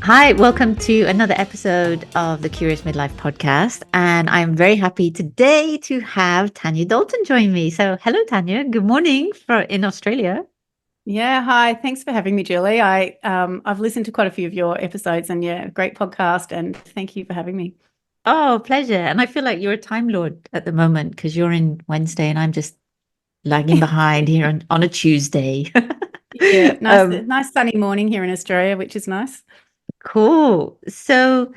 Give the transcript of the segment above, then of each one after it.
Hi, welcome to another episode of the Curious Midlife Podcast. And I'm very happy today to have Tania Dalton join me. So, hello, Tania. Good morning in Australia. Yeah, hi. Thanks for having me, Julie. I've listened to quite a few of your episodes, and yeah, great podcast. And thank you for having me. Oh, pleasure. And I feel like you're a time lord at the moment because you're in Wednesday and I'm just lagging behind here on a Tuesday. Yeah, nice, um, nice sunny morning here in Australia, which is nice. cool. So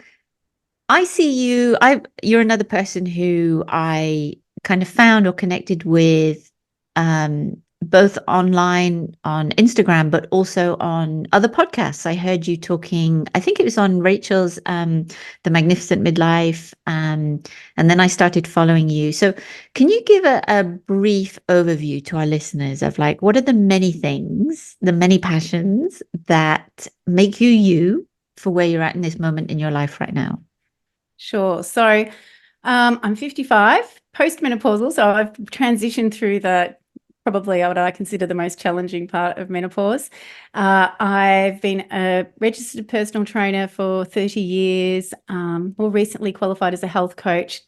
I see you. You're another person who I kind of found or connected with, both online on Instagram, but also on other podcasts. I heard you talking. I think it was on Rachel's, the Magnificent Midlife, and then I started following you. So, can you give a brief overview to our listeners of like what are the many things, the many passions that make you you for where you're at in this moment in your life right now? Sure. So, I'm 55, postmenopausal. So I've transitioned through probably what I consider the most challenging part of menopause. I've been a registered personal trainer for 30 years, more recently qualified as a health coach,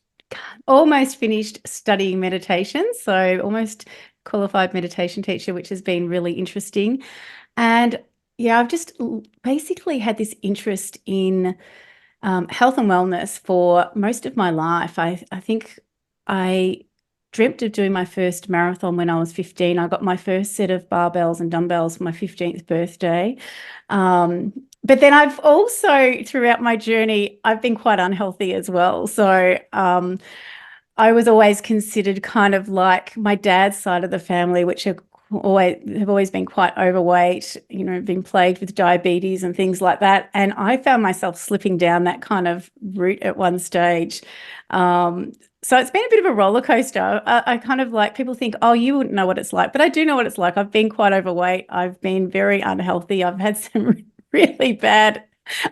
almost finished studying meditation. So almost qualified meditation teacher, which has been really interesting. And yeah, I've just basically had this interest in health and wellness for most of my life. I think I dreamt of doing my first marathon when I was 15. I got my first set of barbells and dumbbells for my 15th birthday. But then I've also, throughout my journey, I've been quite unhealthy as well. So I was always considered kind of like my dad's side of the family, which have always been quite overweight, been plagued with diabetes and things like that. And I found myself slipping down that kind of route at one stage. So it's been a bit of a roller coaster. I kind of like, people think, oh, you wouldn't know what it's like, but I do know what it's like. I've been quite overweight. I've been very unhealthy. I've had some really bad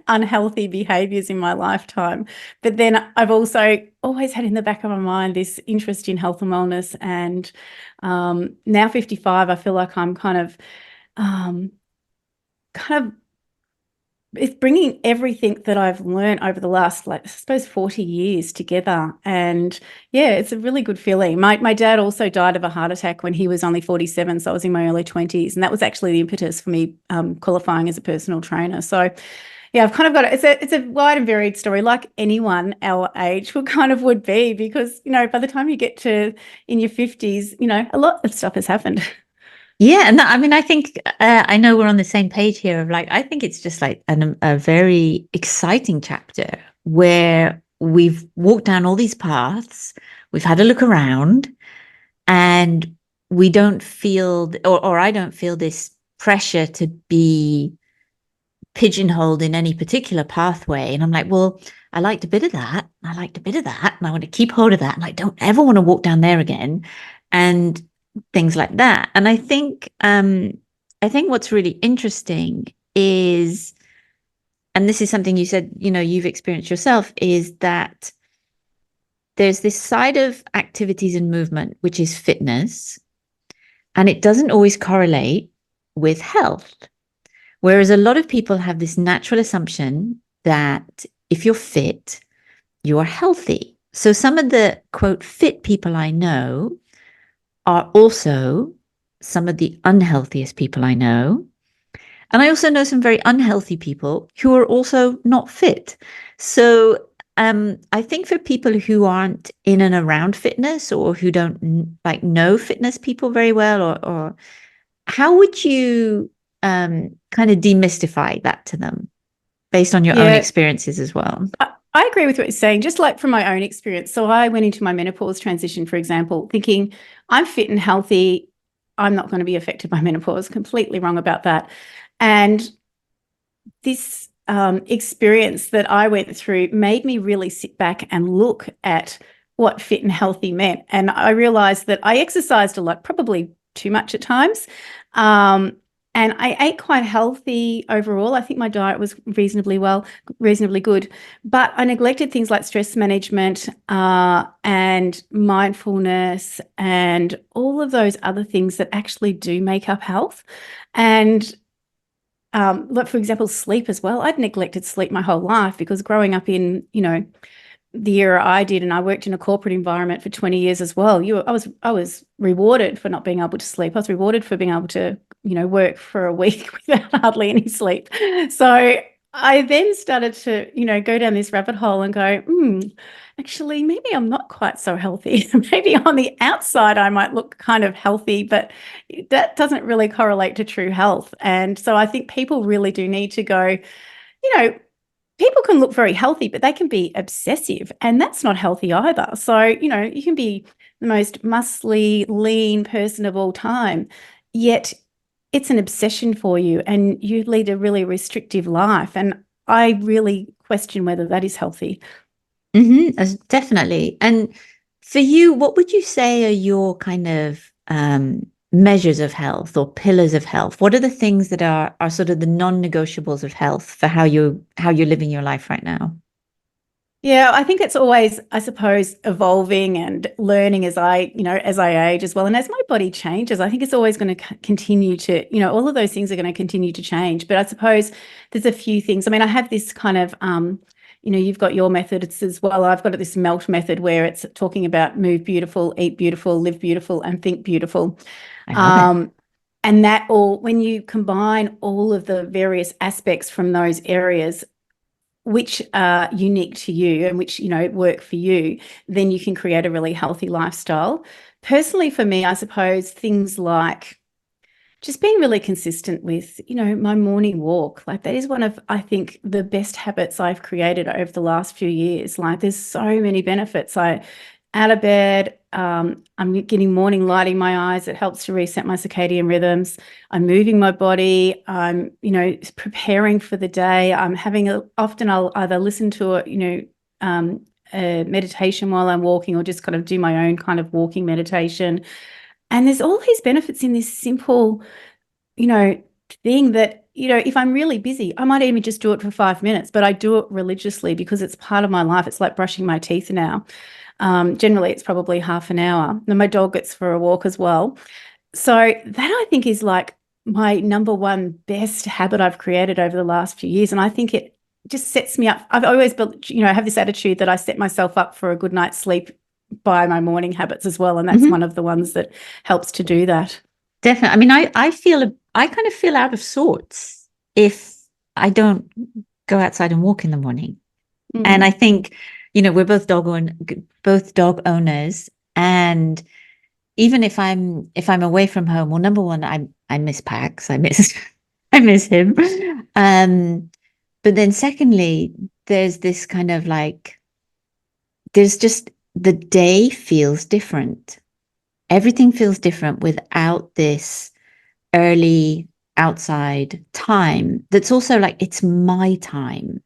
unhealthy behaviors in my lifetime. But then I've also always had in the back of my mind this interest in health and wellness. And now 55, I feel like I'm um, kind of it's bringing everything that I've learned over the last, like, I suppose, 40 years together. And yeah, it's a really good feeling. My dad also died of a heart attack when he was only 47. So I was in my early 20s. And that was actually the impetus for me qualifying as a personal trainer. So yeah, I've kind of got it's a wide and varied story, like anyone our age would be, because, by the time you get to in your 50s, a lot of stuff has happened. Yeah, and I mean, I think I know we're on the same page here. Of like, I think it's just like a very exciting chapter where we've walked down all these paths, we've had a look around, and we don't feel, or I don't feel this pressure to be pigeonholed in any particular pathway. And I'm like, well, I liked a bit of that, I liked a bit of that, and I want to keep hold of that, and I don't ever want to walk down there again. And things like that. And I think what's really interesting is, and this is something you said, you've experienced yourself, is that there's this side of activities and movement, which is fitness, and it doesn't always correlate with health. Whereas a lot of people have this natural assumption that if you're fit, you are healthy. So some of the quote fit people I know are also some of the unhealthiest people I know. And I also know some very unhealthy people who are also not fit. So I think for people who aren't in and around fitness or who don't like know fitness people very well, or how would you kind of demystify that to them based on your own Yeah, experiences as well? I agree with what you're saying, just like from my own experience. So I went into my menopause transition, for example, thinking I'm fit and healthy. I'm not going to be affected by menopause. Completely wrong about that. And this experience that I went through made me really sit back and look at what fit and healthy meant. And I realized that I exercised a lot, probably too much at times. And I ate quite healthy overall. I think my diet was reasonably good, but I neglected things like stress management and mindfulness and all of those other things that actually do make up health. And Look, for example, sleep as well. I'd neglected sleep my whole life because growing up in, the era I did, and I worked in a corporate environment for 20 years as well. I was rewarded for not being able to sleep. I was rewarded for being able to, work for a week without hardly any sleep. So I then started to, go down this rabbit hole and go, actually, maybe I'm not quite so healthy. Maybe on the outside, I might look kind of healthy, but that doesn't really correlate to true health. And so I think people really do need to go, you know, people can look very healthy, but they can be obsessive, and that's not healthy either. So, you can be the most muscly, lean person of all time, yet it's an obsession for you and you lead a really restrictive life. And I really question whether that is healthy. Definitely. And for you, what would you say are your kind of measures of health or pillars of health? What are the things that are sort of the non-negotiables of health for how you're living your life right now? Yeah, I think it's always, I suppose, evolving and learning as as I age as well. And as my body changes, I think it's always going to continue to, all of those things are going to continue to change. But I suppose there's a few things. I mean, I have this kind of, you've got your methods as well. I've got this MELT method where it's talking about move beautiful, eat beautiful, live beautiful, and think beautiful. I love it. And that all, when you combine all of the various aspects from those areas, which are unique to you and which, work for you, then you can create a really healthy lifestyle. Personally, for me, I suppose things like just being really consistent with, my morning walk. Like that is one of, I think, the best habits I've created over the last few years. Like there's so many benefits. Out of bed, I'm getting morning light in my eyes. It helps to reset my circadian rhythms. I'm moving my body. I'm, preparing for the day. I'm often I'll either listen to a meditation while I'm walking or just kind of do my own kind of walking meditation. And there's all these benefits in this simple, thing that, if I'm really busy, I might even just do it for 5 minutes, but I do it religiously because it's part of my life. It's like brushing my teeth now. Generally, it's probably half an hour. And my dog gets for a walk as well. So that I think is like my number one best habit I've created over the last few years. And I think it just sets me up. I've always built, have this attitude that I set myself up for a good night's sleep by my morning habits as well. And that's one of the ones that helps to do that. Definitely. I mean, I kind of feel out of sorts if I don't go outside and walk in the morning. And I think, we're both dog owners, and even if I'm away from home, well, number one, I miss Pax. I miss him. But then secondly, there's this kind of like, there's just the day feels different. Everything feels different without this early outside time. That's also like, it's my time.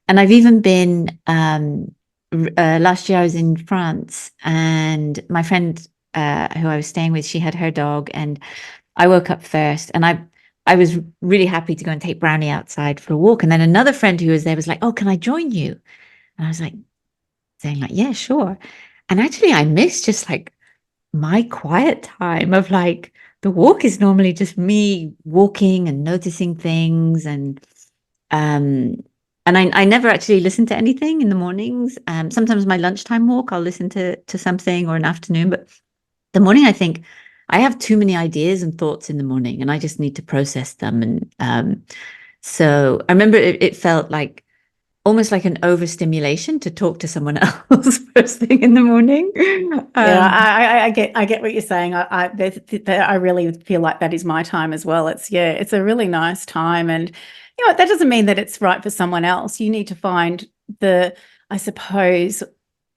And I've even been, last year I was in France, and my friend who I was staying with, she had her dog, and I woke up first, and I was really happy to go and take Brownie outside for a walk. And then another friend who was there was like, oh, can I join you? And I was like, saying like, yeah, sure. And actually I missed just like my quiet time of like, the walk is normally just me walking and noticing things. And I never actually listen to anything in the mornings. Sometimes my lunchtime walk, I'll listen to something, or an afternoon. But the morning, I think I have too many ideas and thoughts in the morning, and I just need to process them. And so I remember it felt like almost like an overstimulation to talk to someone else first thing in the morning. Yeah, I get what you're saying. I really feel like that is my time as well. It's a really nice time, and that doesn't mean that it's right for someone else. You need to find I suppose,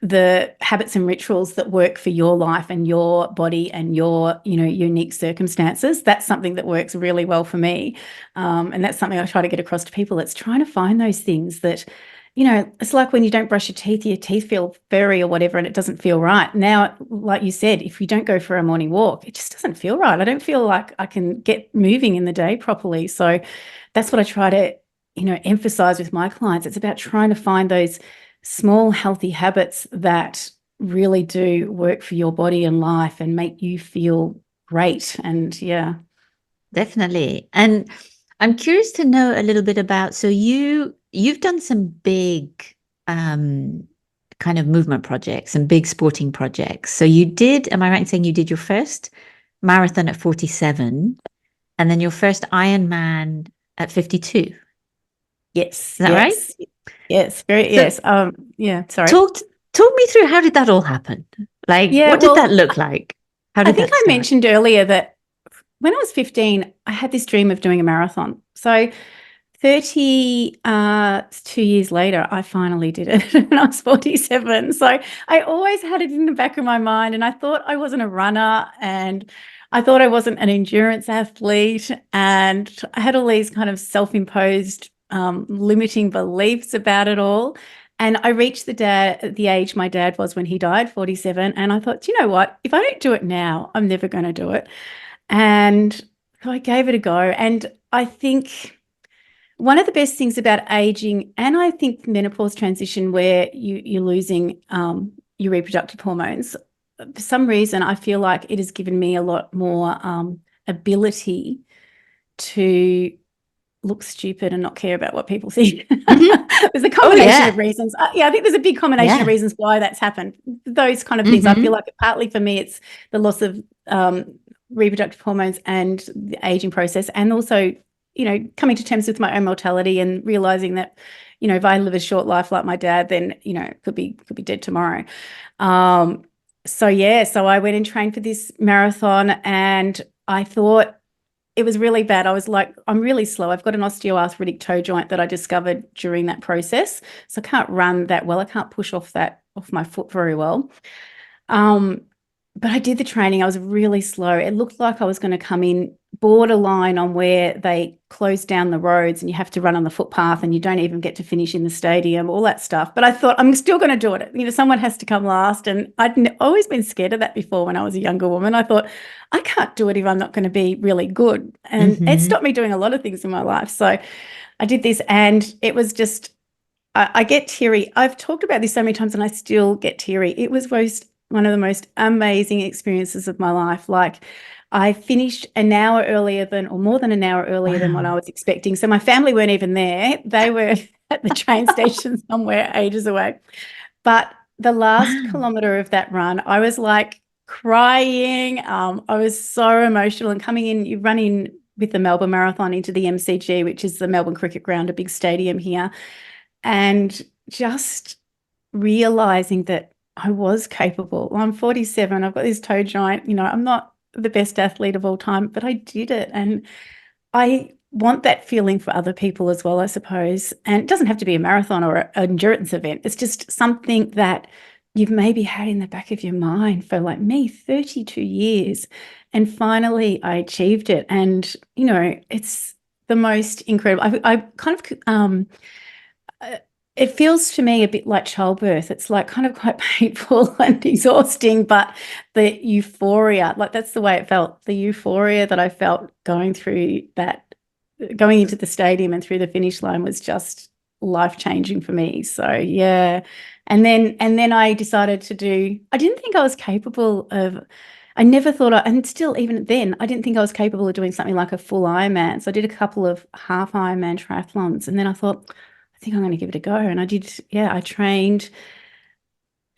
the habits and rituals that work for your life and your body and your, unique circumstances. That's something that works really well for me. And that's something I try to get across to people. It's trying to find those things that, it's like when you don't brush your teeth feel furry or whatever, and it doesn't feel right. Now, like you said, if you don't go for a morning walk, it just doesn't feel right. I don't feel like I can get moving in the day properly. So that's what I try to, emphasize with my clients. It's about trying to find those small, healthy habits that really do work for your body and life and make you feel great. And yeah. Definitely. And I'm curious to know a little bit about, so you've done some big kind of movement projects and big sporting projects. So you did, am I right in saying you did your first marathon at 47 and then your first Ironman at 52? Is Yes, that right? yes, very, So yes. Yeah, sorry. talk me through, how did that all happen? Like, Yeah, what did that well, look like? How I did think that I start? mentioned earlier that when I was 15, I had this dream of doing a marathon. So 32 years later, I finally did it when I was 47. So I always had it in the back of my mind, and I thought I wasn't a runner, and I thought I wasn't an endurance athlete, and I had all these kind of self-imposed limiting beliefs about it all. And I reached the age my dad was when he died, 47, and I thought, you know what? If I don't do it now, I'm never going to do it. And so I gave it a go. And I think one of the best things about aging, and I think menopause transition, where you're losing your reproductive hormones, for some reason, I feel like it has given me a lot more ability to look stupid and not care about what people think. There's a Oh, combination yeah. of reasons. Yeah, I think there's a big combination of Yeah. reasons why that's happened. Those kind of things. I feel Mm-hmm. like partly for me, it's the loss of reproductive hormones and the aging process, and also, coming to terms with my own mortality and realizing that, if I live a short life like my dad, then, could be dead tomorrow. So I went and trained for this marathon, and I thought it was really bad. I was like, I'm really slow. I've got an osteoarthritic toe joint that I discovered during that process. So I can't run that well. I can't push off my foot very well. But I did the training. I was really slow. It looked like I was going to come in borderline on where they close down the roads and you have to run on the footpath and you don't even get to finish in the stadium, all that stuff. But I thought, I'm still going to do it. Someone has to come last. And I'd always been scared of that before when I was a younger woman. I thought, I can't do it if I'm not going to be really good. And it Mm-hmm. stopped me doing a lot of things in my life. So I did this, and it was just, I get teary. I've talked about this so many times and I still get teary. It was one of the most amazing experiences of my life. Like, I finished an hour earlier or more than an hour earlier than what I Wow. was expecting. So my family weren't even there. They were at the train station somewhere ages away. But the last Wow. kilometre of that run, I was like crying. I was so emotional, and coming in, you run in with the Melbourne Marathon into the MCG, which is the Melbourne Cricket Ground, a big stadium here, and just realizing that I was capable. I'm 47. I've got this toe joint. I'm not the best athlete of all time, but I did it. And I want that feeling for other people as well, I suppose. And it doesn't have to be a marathon or an endurance event. It's just something that you've maybe had in the back of your mind for, like me, 32 years. And finally I achieved it. And, it's the most incredible. I kind of, it feels to me a bit like childbirth. It's like kind of quite painful and exhausting, but the euphoria, like that's the way it felt. The euphoria that I felt going into the stadium and through the finish line was just life-changing for me. So yeah. And then I decided I didn't think I was capable of, I never thought, and still even then, I didn't think I was capable of doing something like a full Ironman. So I did a couple of half Ironman triathlons, and then I thought, I think I'm going to give it a go. And I did, I trained.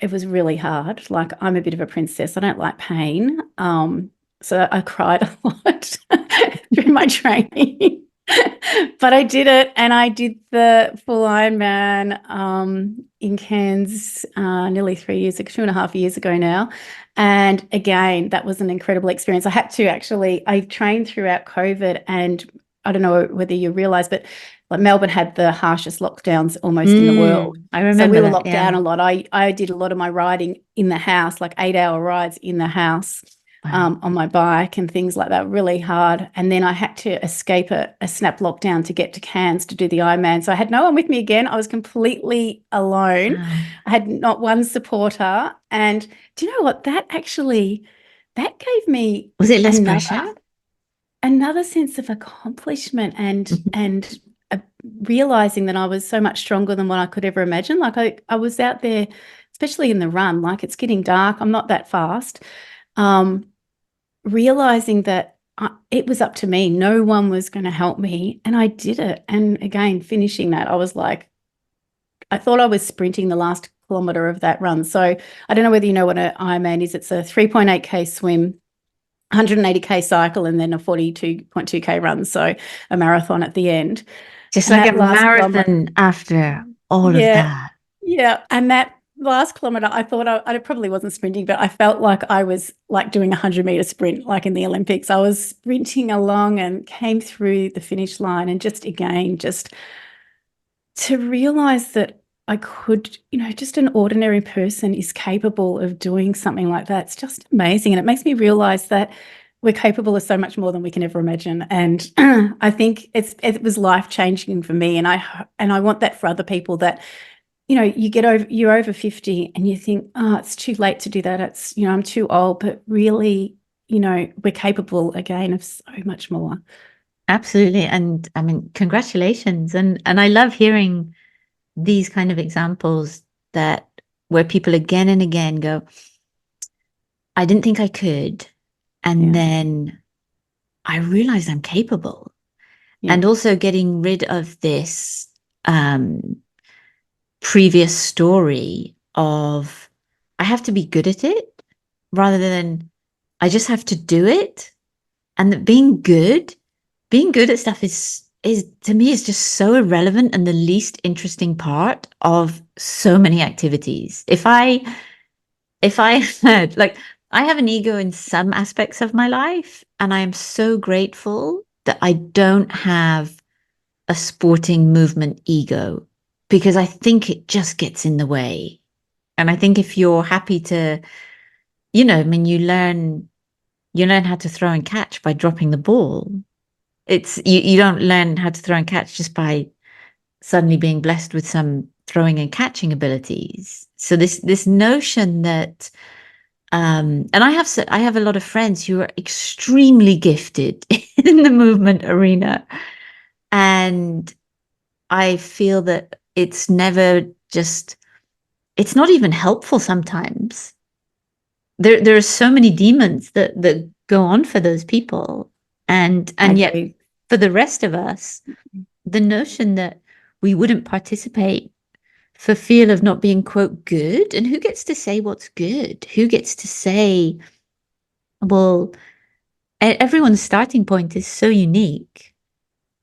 It was really hard. Like, I'm a bit of a princess. I don't like pain. So I cried a lot through my training. But I did it, and I did the full Ironman in Cairns nearly 2.5 years ago now. And again, that was an incredible experience. I trained throughout COVID, and I don't know whether you realise, but like Melbourne had the harshest lockdowns almost in the world. I So remember we were that. locked Yeah. down a lot. I did a lot of my riding in the house, like 8-hour rides in the house. Wow. On my bike and things like that, really hard. And then I had to escape a snap lockdown to get to Cairns to do the Ironman. So I had no one with me again. I was completely alone. Wow. I had not one supporter. And do you know what? That gave me Was it less pressure? another sense of accomplishment and realizing that I was so much stronger than what I could ever imagine. Like I was out there, especially in the run, like it's getting dark. I'm not that fast. Realizing that it was up to me. No one was going to help me. And I did it. And again, finishing that, I was like, I thought I was sprinting the last kilometre of that run. So I don't know whether you know what an Ironman is. It's a 3.8K swim, 180K cycle, and then a 42.2K run. So a marathon at the end. Just And like that a last marathon after all of that. Yeah. And that last kilometre, I thought I probably wasn't sprinting, but I felt like I was like doing a 100-metre sprint, like in the Olympics. I was sprinting along and came through the finish line, and just to realise that I could, just an ordinary person is capable of doing something like that. It's just amazing. And it makes me realise that we're capable of so much more than we can ever imagine. And I think it was life-changing for me. And I want that for other people, that you're over 50 and you think, oh, it's too late to do that. It's, I'm too old. But really, we're capable again of so much more. Absolutely. And I mean, congratulations. And I love hearing these kind of examples where people again and again go, I didn't think I could. And then I realized I'm capable. Yeah. And also getting rid of this previous story of I have to be good at it, rather than I just have to do it. And that being good at stuff is to me is just so irrelevant and the least interesting part of so many activities. If I had, like, I have an ego in some aspects of my life, and I am so grateful that I don't have a sporting movement ego, because I think it just gets in the way. And I think if you're happy to, I mean, you learn how to throw and catch by dropping the ball. It's you don't learn how to throw and catch just by suddenly being blessed with some throwing and catching abilities. So this notion that and I have a lot of friends who are extremely gifted in the movement arena, and I feel that it's never just, it's not even helpful sometimes. There are so many demons that go on for those people, and yet for the rest of us, the notion that we wouldn't participate for fear of not being, quote, good. And who gets to say what's good? Who gets to say, well, everyone's starting point is so unique.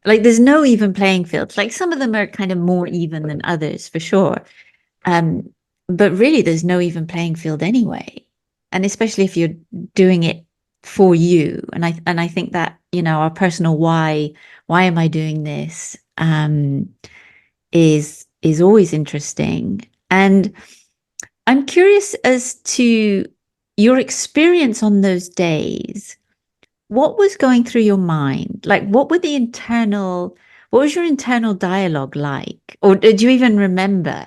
Like, there's no even playing field. Like, some of them are kind of more even than others, for sure. But really, there's no even playing field anyway. And especially if you're doing it for you. And I think that, our personal why am I doing this, is always interesting. And I'm curious as to your experience on those days. What was going through your mind? Like, what was your internal dialogue like? Or did you even remember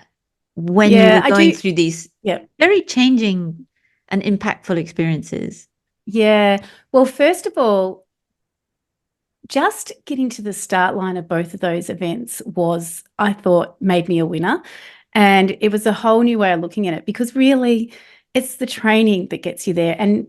when you were going through these very changing and impactful experiences? Yeah. Well, first of all, just getting to the start line of both of those events was, I thought, made me a winner. And it was a whole new way of looking at it, because really it's the training that gets you there, and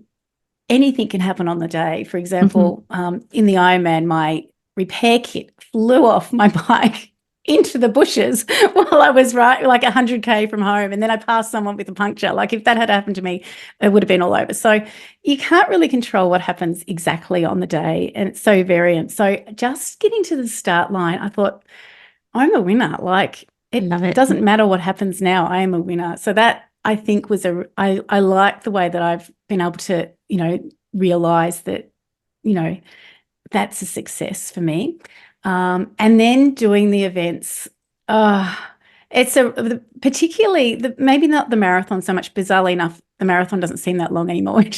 anything can happen on the day. For example, in the Ironman, my repair kit flew off my bike into the bushes while I was like 100K from home. And then I passed someone with a puncture. Like, if that had happened to me, it would have been all over. So you can't really control what happens exactly on the day. And it's so variant. So just getting to the start line, I thought, I'm a winner. Like, it doesn't matter what happens now. I am a winner. So that, I think, was I like the way that I've been able to, realize that, that's a success for me. And then doing the events, it's particularly maybe not the marathon so much. Bizarrely enough, the marathon doesn't seem that long anymore, which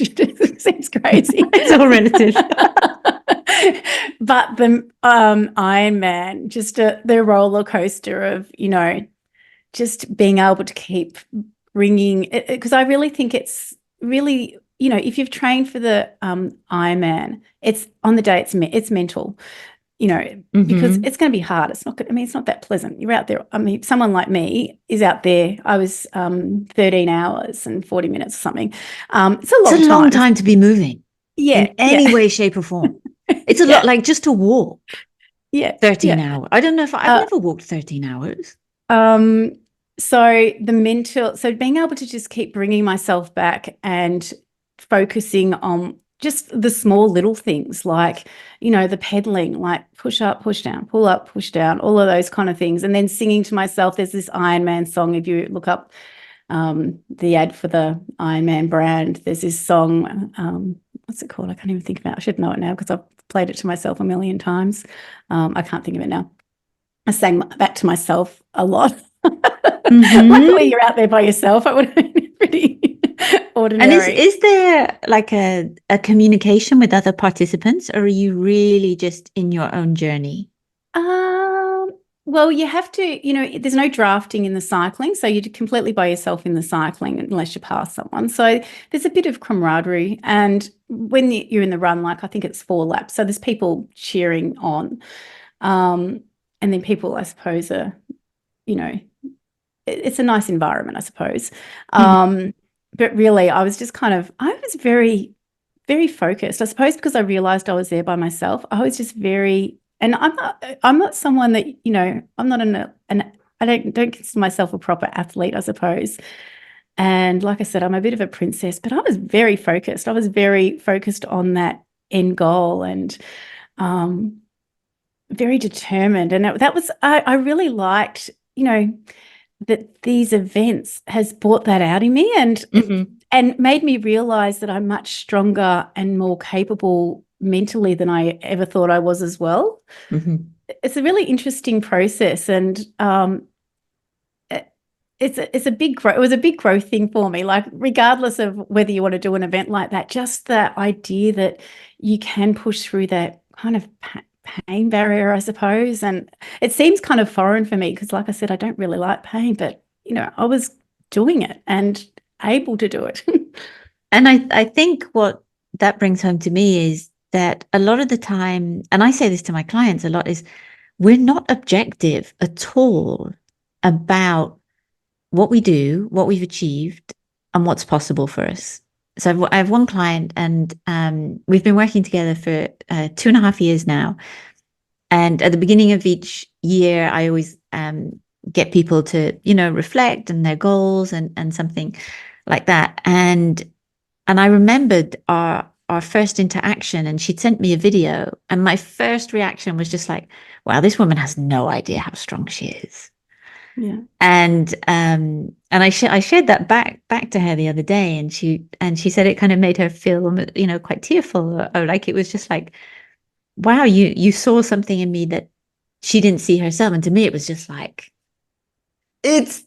seems crazy. It's all relative. But the Ironman, just the roller coaster of, just being able to keep bringing it, because I really think it's really, if you've trained for the Ironman, it's on the day, it's mental. Because it's going to be hard. It's not good. I mean, it's not that pleasant. You're out there. I mean, someone like me is out there. I was 13 hours and 40 minutes or something. It's a long time to be moving. in any way, shape, or form. It's a lot, like just to walk 13 hours. I don't know if I've never walked 13 hours. So being able to just keep bringing myself back and focusing on just the small little things, like, the pedaling, like push up, push down, pull up, push down, all of those kind of things. And then singing to myself. There's this Ironman song. If you look up the ad for the Ironman brand, there's this song, what's it called? I can't even think of it. I should know it now because I've played it to myself a million times. I can't think of it now. I sang that to myself a lot. Luckily, you're out there by yourself. I would have been pretty ordinary. And is there like a communication with other participants, or are you really just in your own journey? Well, you have to, there's no drafting in the cycling, so you're completely by yourself in the cycling unless you pass someone. So there's a bit of camaraderie. And when you're in the run, like I think it's 4 laps, so there's people cheering on. And then people, I suppose, are, it's a nice environment, I suppose. But really, I was very, very focused, I suppose, because I realized I was there by myself. I was just very, and I'm not someone that, I'm not I don't consider myself a proper athlete, I suppose. And like I said, I'm a bit of a princess, but I was very focused. I was very focused on that end goal and very determined. And I really liked, that these events has brought that out in me and made me realize that I'm much stronger and more capable mentally than I ever thought I was as well. It's a really interesting process, and it's a big growth. It was a big growth thing for me. Like, regardless of whether you want to do an event like that, just the idea that you can push through that kind of pain barrier, I suppose. And it seems kind of foreign for me because, like I said, I don't really like pain, but, I was doing it and able to do it. And I think what that brings home to me is that a lot of the time, and I say this to my clients a lot, is we're not objective at all about what we do, what we've achieved, and what's possible for us. So I have one client, and we've been working together for 2.5 years now. And at the beginning of each year, I always get people to, reflect on their goals and something like that. And I remembered our first interaction, and she'd sent me a video, and my first reaction was just like, wow, this woman has no idea how strong she is. Yeah. And I shared that back to her the other day, and she said it kind of made her feel, quite tearful, or like it was just like, wow, you saw something in me that she didn't see herself. And to me, it was just like, it's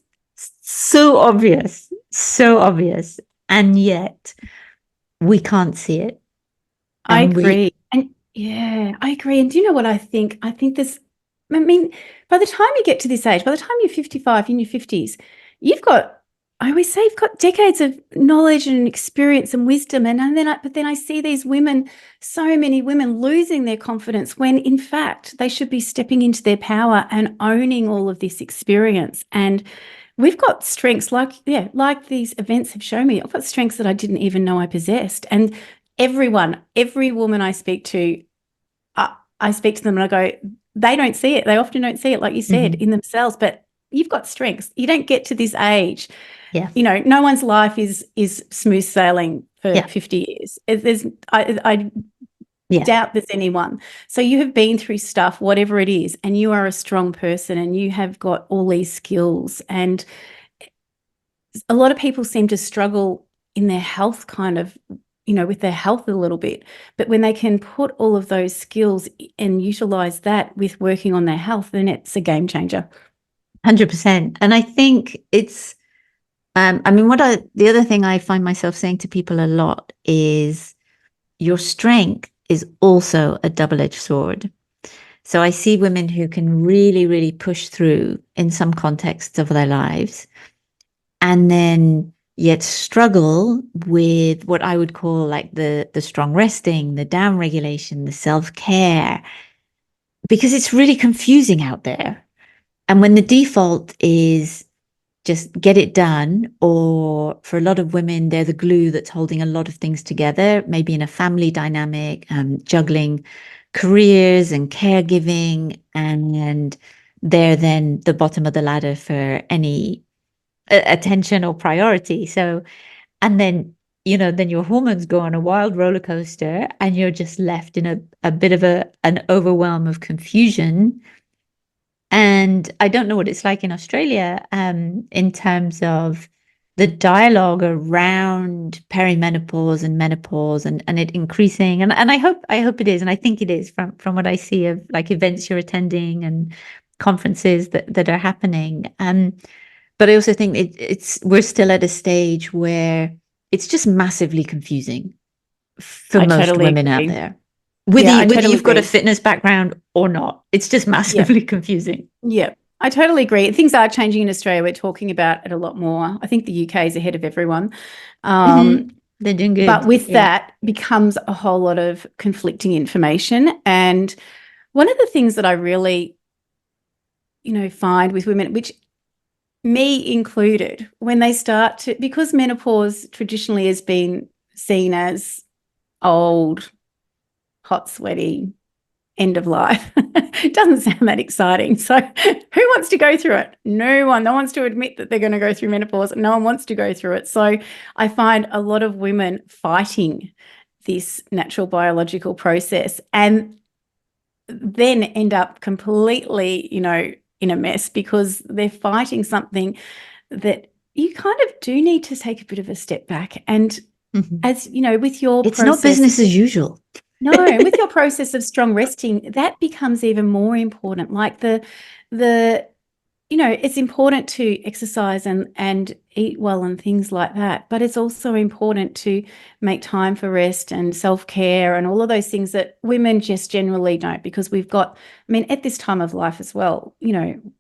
so obvious, and yet we can't see it. I agree. And I agree. And do you know what I think? I think by the time you get to this age, by the time you're 55, in your 50s, I always say you've got decades of knowledge and experience and wisdom. But then I see these women, so many women losing their confidence when in fact they should be stepping into their power and owning all of this experience. And we've got strengths like these events have shown me. I've got strengths that I didn't even know I possessed. And every woman I speak to, I speak to them and I go, they don't see it. They often don't see it, like you said, in themselves. But you've got strengths. You don't get to this age. Yeah. No one's life is smooth sailing for 50 years. I doubt there's anyone. So you have been through stuff, whatever it is, and you are a strong person and you have got all these skills. And a lot of people seem to struggle in their health, kind of, with their health a little bit. But when they can put all of those skills and utilize that with working on their health, then it's a game changer. 100%. And I think it's, the other thing I find myself saying to people a lot is your strength is also a double-edged sword. So I see women who can really, really push through in some contexts of their lives, and then yet struggle with what I would call like the strong resting, the down regulation, the self-care, because it's really confusing out there. And when the default is just get it done, or for a lot of women, they're the glue that's holding a lot of things together, maybe in a family dynamic, juggling careers and caregiving, and they're then the bottom of the ladder for any attention or priority. So, and then, then your hormones go on a wild roller coaster, and you're just left in a bit of an overwhelm of confusion. And I don't know what it's like in Australia, in terms of the dialogue around perimenopause and menopause, and it increasing. And I hope it is, and I think it is from what I see of like events you're attending and conferences that are happening. But I also think we're still at a stage where it's just massively confusing for I most totally women out agree. there. Yeah, I Whether totally you've got a agree. fitness background or not, it's just Yeah. massively confusing. Yeah, I totally agree. Things are changing in Australia. We're talking about it a lot more. I think the UK is ahead of everyone. They're doing good. But with Yeah. that becomes a whole lot of conflicting information. And one of the things that I really, find with women, which me included, when they start to, because menopause traditionally has been seen as old, hot, sweaty, end of life. It doesn't sound that exciting. So who wants to go through it? No one. No one wants to admit that they're going to go through menopause. No one wants to go through it. So I find a lot of women fighting this natural biological process and then end up completely, in a mess because they're fighting something that you kind of do need to take a bit of a step back. And as with your It's not business as usual. No, and with your process of strong resting, that becomes even more important. Like it's important to exercise and eat well and things like that, but it's also important to make time for rest and self-care and all of those things that women just generally don't, because at this time of life as well,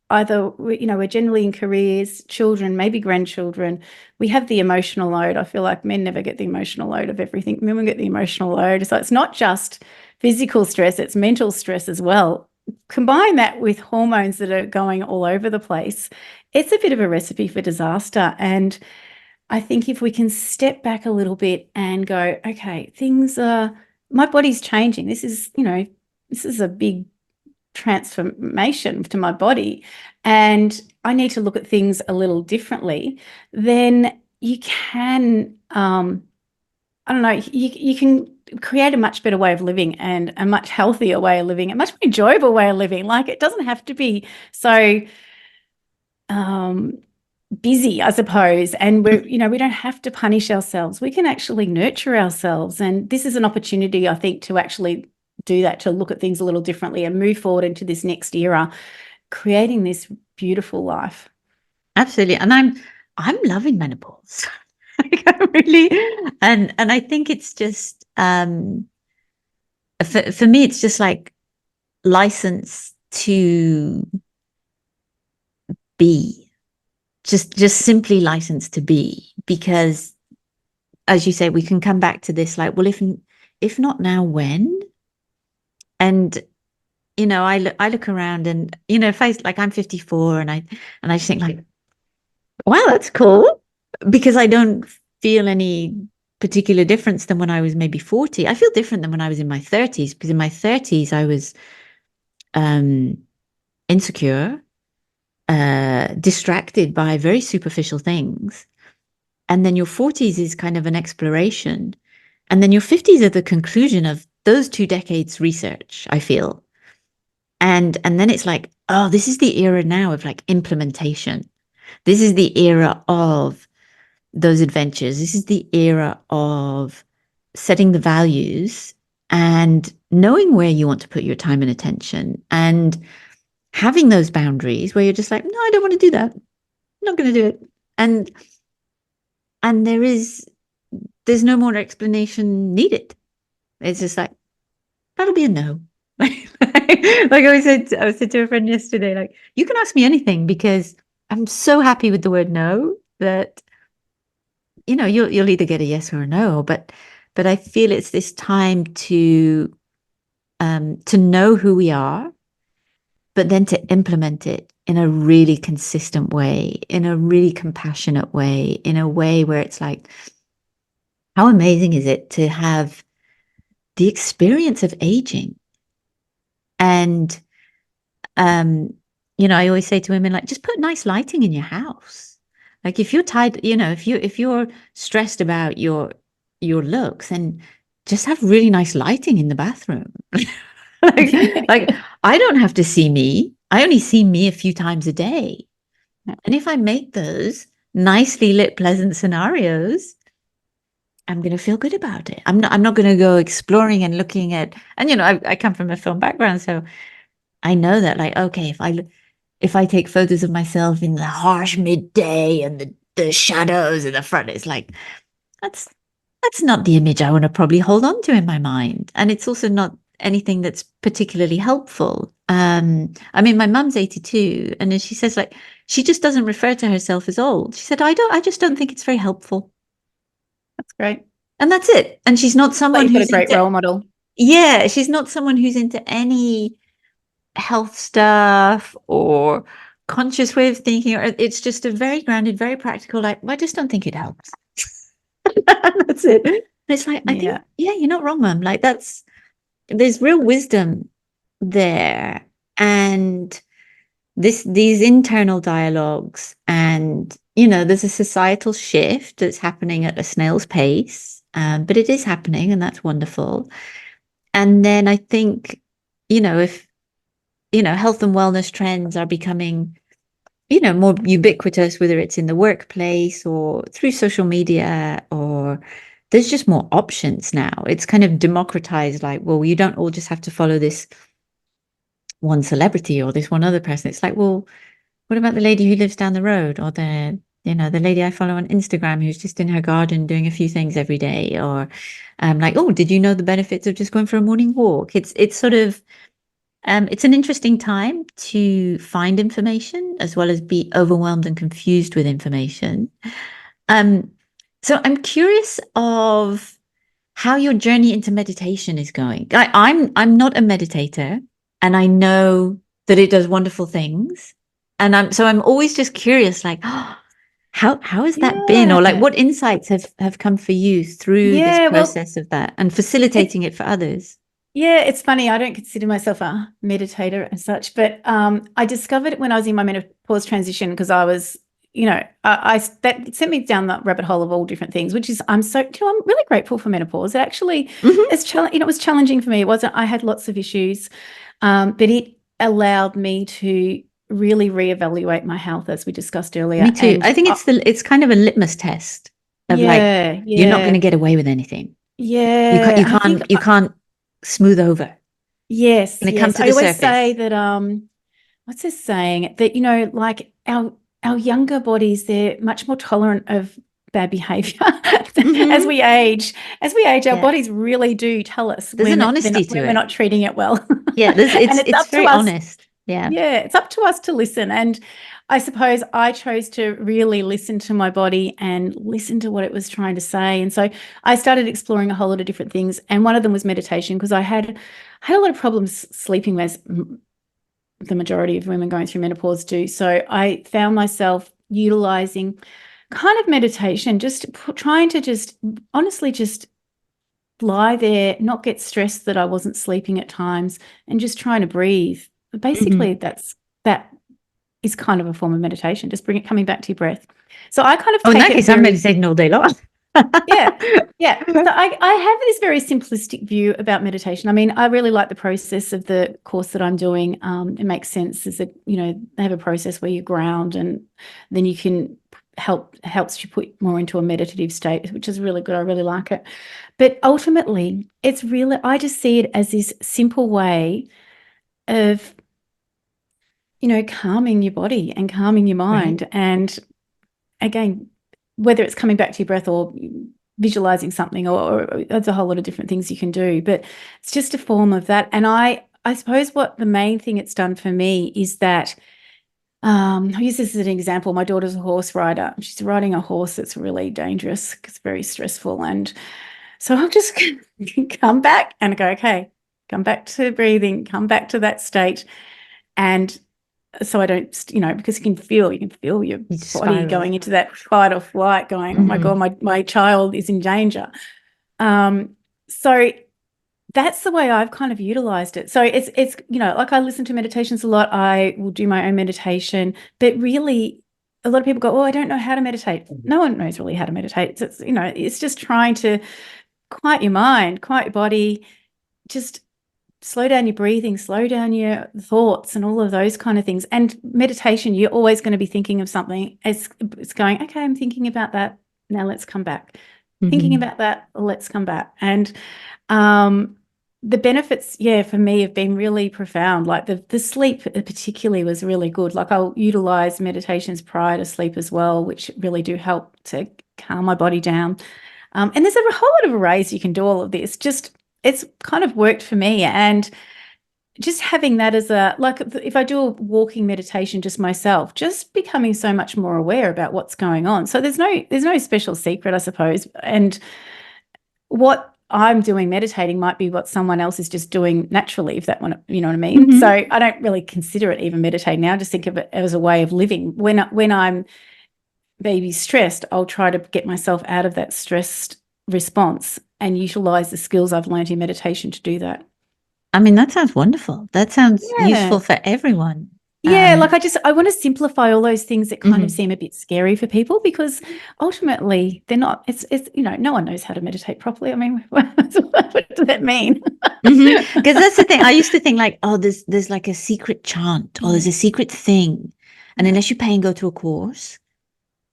either we're generally in careers, children, maybe grandchildren. We have the emotional load. I feel like men never get the emotional load of everything. Women get the emotional load. So it's not just physical stress, it's mental stress as well. Combine that with hormones that are going all over the place, it's a bit of a recipe for disaster. And I think if we can step back a little bit and go, okay, my body's changing. This is a big transformation to my body, and I need to look at things a little differently, then you can, I don't know, you can create a much better way of living and a much healthier way of living, a much more enjoyable way of living. Like, it doesn't have to be so busy, I suppose. And we don't have to punish ourselves. We can actually nurture ourselves. And this is an opportunity, I think, to actually do that, to look at things a little differently and move forward into this next era, creating this beautiful life. Absolutely. And I'm loving menopause. Like, I really, and I think it's just for me, it's just like license to be, just simply license to be, because as you say, we can come back to this like, well, if not now, when? And I look around, and if I'm 54, and I just think like, wow, that's cool, because I don't feel any particular difference than when I was maybe 40. I feel different than when I was in my 30s, because in my 30s I was insecure, distracted by very superficial things. And then your 40s is kind of an exploration. And then your 50s are the conclusion of those 2 decades research, I feel. And then it's like, oh, this is the era now of like implementation. This is the era of those adventures. This is the era of setting the values and knowing where you want to put your time and attention, and having those boundaries where you're just like, no, I don't want to do that. I'm not going to do it. And there's no more explanation needed. It's just like, that'll be a no. Like I said to a friend yesterday, like, you can ask me anything, because I'm so happy with the word no that you'll either get a yes or a no. But I feel it's this time to know who we are, but then to implement it in a really consistent way, in a really compassionate way, in a way where it's like, how amazing is it to have the experience of aging? And, I always say to women, like, just put nice lighting in your house. Like if you're tired, if you're stressed about your looks, then just have really nice lighting in the bathroom. like I don't have to see me. I only see me a few times a day. And if I make those nicely lit, pleasant scenarios, I'm going to feel good about it. I'm not going to go exploring and looking at, and I come from a film background, so I know that, like, okay, if I take photos of myself in the harsh midday and the shadows in the front, it's like, that's that's not the image I want to probably hold on to in my mind. And it's also not anything that's particularly helpful. I mean, my mum's 82, and then she says, like, she just doesn't refer to herself as old. She said, I just don't think it's very helpful. That's great. And that's it. And she's not someone You've got a who's great role model. yeah, she's not someone who's into any health stuff or conscious way of thinking. Or it's just a very grounded, very practical, like, I just don't think it helps. That's it. And it's like, I think, yeah, you're not wrong, Mum. Like there's real wisdom there. And these internal dialogues, and there's a societal shift that's happening at a snail's pace, but it is happening, and that's wonderful. And then I think, if health and wellness trends are becoming more ubiquitous, whether it's in the workplace or through social media, or there's just more options now. It's kind of democratized, like, well, you don't all just have to follow this one celebrity or this one other person. It's like, well, what about the lady who lives down the road, or the lady I follow on Instagram who's just in her garden doing a few things every day? Or like, oh, did you know the benefits of just going for a morning walk? It's sort of it's an interesting time to find information as well as be overwhelmed and confused with information. So I'm curious of how your journey into meditation is going. I'm not a meditator, and I know that it does wonderful things. And I'm always just curious, like, oh, how has that been? Or like, what insights have come for you through this process of that and facilitating it for others? Yeah, it's funny. I don't consider myself a meditator as such, but I discovered it when I was in my menopause transition, because I was, that sent me down that rabbit hole of all different things, which is, I'm really grateful for menopause. It actually it was challenging for me. It wasn't, I had lots of issues, but it allowed me to really reevaluate my health, as we discussed earlier. Me too. And I think it's kind of a litmus test of like, you're not going to get away with anything. Yeah. You can't smooth over. Yes. When it comes to I the always surface. say that, what's this saying? That, like our younger bodies, they're much more tolerant of bad behavior as we age. As we age, our bodies really do tell us there's an honesty to it. We're not treating it well. Yeah, it's very honest. Yeah. Yeah, it's up to us to listen. And I suppose I chose to really listen to my body and listen to what it was trying to say. And so I started exploring a whole lot of different things. And one of them was meditation, because I had a lot of problems sleeping, as the majority of women going through menopause do. So I found myself utilizing kind of meditation, just trying to just honestly just lie there, not get stressed that I wasn't sleeping at times, and just trying to breathe. But basically, that is kind of a form of meditation, just coming back to your breath. So I kind of in that case, I'm meditating all day long. Yeah. So I have this very simplistic view about meditation. I mean, I really like the process of the course that I'm doing. It makes sense. Is that, they have a process where you ground, and then you can helps you put more into a meditative state, which is really good. I really like it. But ultimately, it's really, I just see it as this simple way of, calming your body and calming your mind. Right. And again, whether it's coming back to your breath or visualizing something, or there's a whole lot of different things you can do, but it's just a form of that. And I suppose what the main thing it's done for me is that, I'll use this as an example. My daughter's a horse rider. She's riding a horse that's really dangerous. It's very stressful. And so I'll just come back and go, okay, come back to breathing, come back to that state. And so I don't, because you can feel your You body spiral. going into that fight or flight, going, oh my God, my child is in danger. So that's the way I've kind of utilized it. So it's like I listen to meditations a lot. I will do my own meditation, but really a lot of people go, oh, I don't know how to meditate. No one knows really how to meditate. It's it's just trying to quiet your mind, quiet your body, just slow down your breathing, slow down your thoughts and all of those kind of things. And meditation, you're always going to be thinking of something. It's going, okay, I'm thinking about that. Now let's come back. Thinking about that, let's come back. And the benefits, for me have been really profound. Like the sleep particularly was really good. Like I'll utilize meditations prior to sleep as well, which really do help to calm my body down. And there's a whole lot of ways you can do all of this. It's kind of worked for me. And just having that as if I do a walking meditation just myself, just becoming so much more aware about what's going on. So there's no special secret, I suppose. And what I'm doing meditating might be what someone else is just doing naturally, if that one, you know what I mean? So I don't really consider it even meditating now. I just think of it as a way of living. When I'm maybe stressed, I'll try to get myself out of that stressed response and utilize the skills I've learned in meditation to do that. I mean, that sounds wonderful. That sounds useful for everyone. Yeah, I want to simplify all those things that kind of seem a bit scary for people, because ultimately they're not, it's no one knows how to meditate properly. I mean, what does that mean? Because that's the thing. I used to think like, oh, there's like a secret chant or there's a secret thing. And unless you pay and go to a course,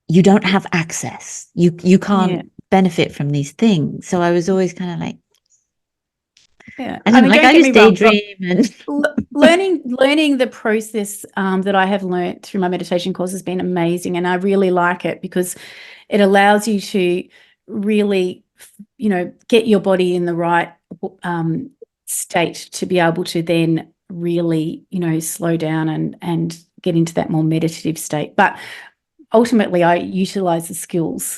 you don't have access. You can't benefit from these things. So I was always kind of like, I just daydream and learning the process that I have learned through my meditation course has been amazing, and I really like it because it allows you to really, get your body in the right state to be able to then really, slow down and get into that more meditative state. But ultimately, I utilize the skills,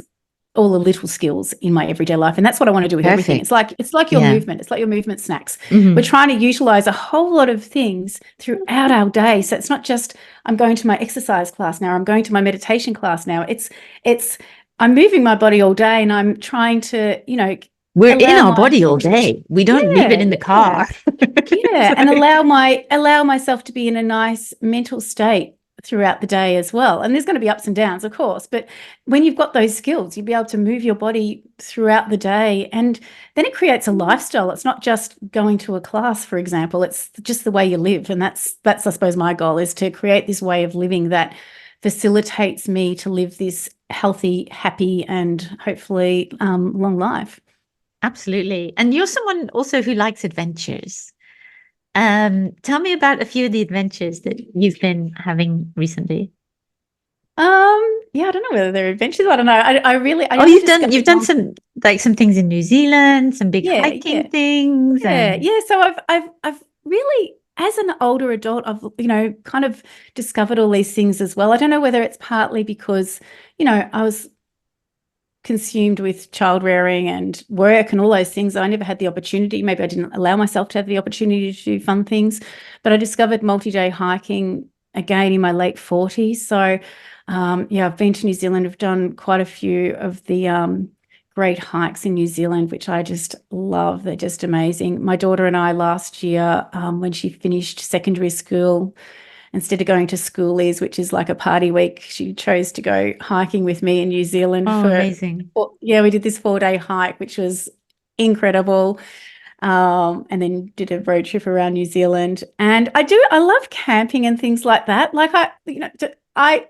all the little skills in my everyday life. And that's what I want to do with everything. It's like your movement. It's like your movement snacks. We're trying to utilize a whole lot of things throughout our day. So it's not just I'm going to my exercise class now, I'm going to my meditation class now. It's I'm moving my body all day, and I'm trying to, we're in our body all day. We don't leave it in the car. And allow myself to be in a nice mental state throughout the day as well. And there's going to be ups and downs, of course, but when you've got those skills, you'll be able to move your body throughout the day, and then it creates a lifestyle. It's not just going to a class, for example, it's just the way you live. And that's I suppose my goal is to create this way of living that facilitates me to live this healthy, happy, and hopefully long life. Absolutely. And you're someone also who likes adventures. Tell me about a few of the adventures that you've been having recently. I don't know whether they're adventures. I don't know. You've done some things in New Zealand, some big hiking things. So I've really, as an older adult, I've kind of discovered all these things as well. I don't know whether it's partly because I was consumed with child rearing and work and all those things. I never had the opportunity. Maybe I didn't allow myself to have the opportunity to do fun things, but I discovered multi-day hiking again in my late 40s. So I've been to New Zealand. I've done quite a few of the great hikes in New Zealand, which I just love. They're just amazing. My daughter and I last year, when she finished secondary school, instead of going to schoolies, which is like a party week, she chose to go hiking with me in New Zealand. Amazing. We did this 4-day hike, which was incredible. And then did a road trip around New Zealand. And I love camping and things like that. Like I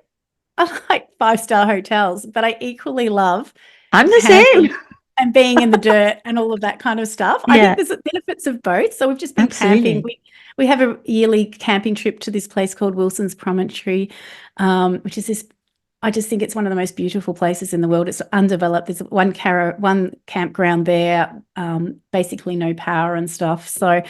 like 5-star hotels, but I equally love I'm the same. And being in the dirt and all of that kind of stuff. I think there's benefits of both. So we've just been camping. We have a yearly camping trip to this place called Wilson's Promontory, which is this, I just think it's one of the most beautiful places in the world. It's undeveloped. There's one campground there, basically no power and stuff. So,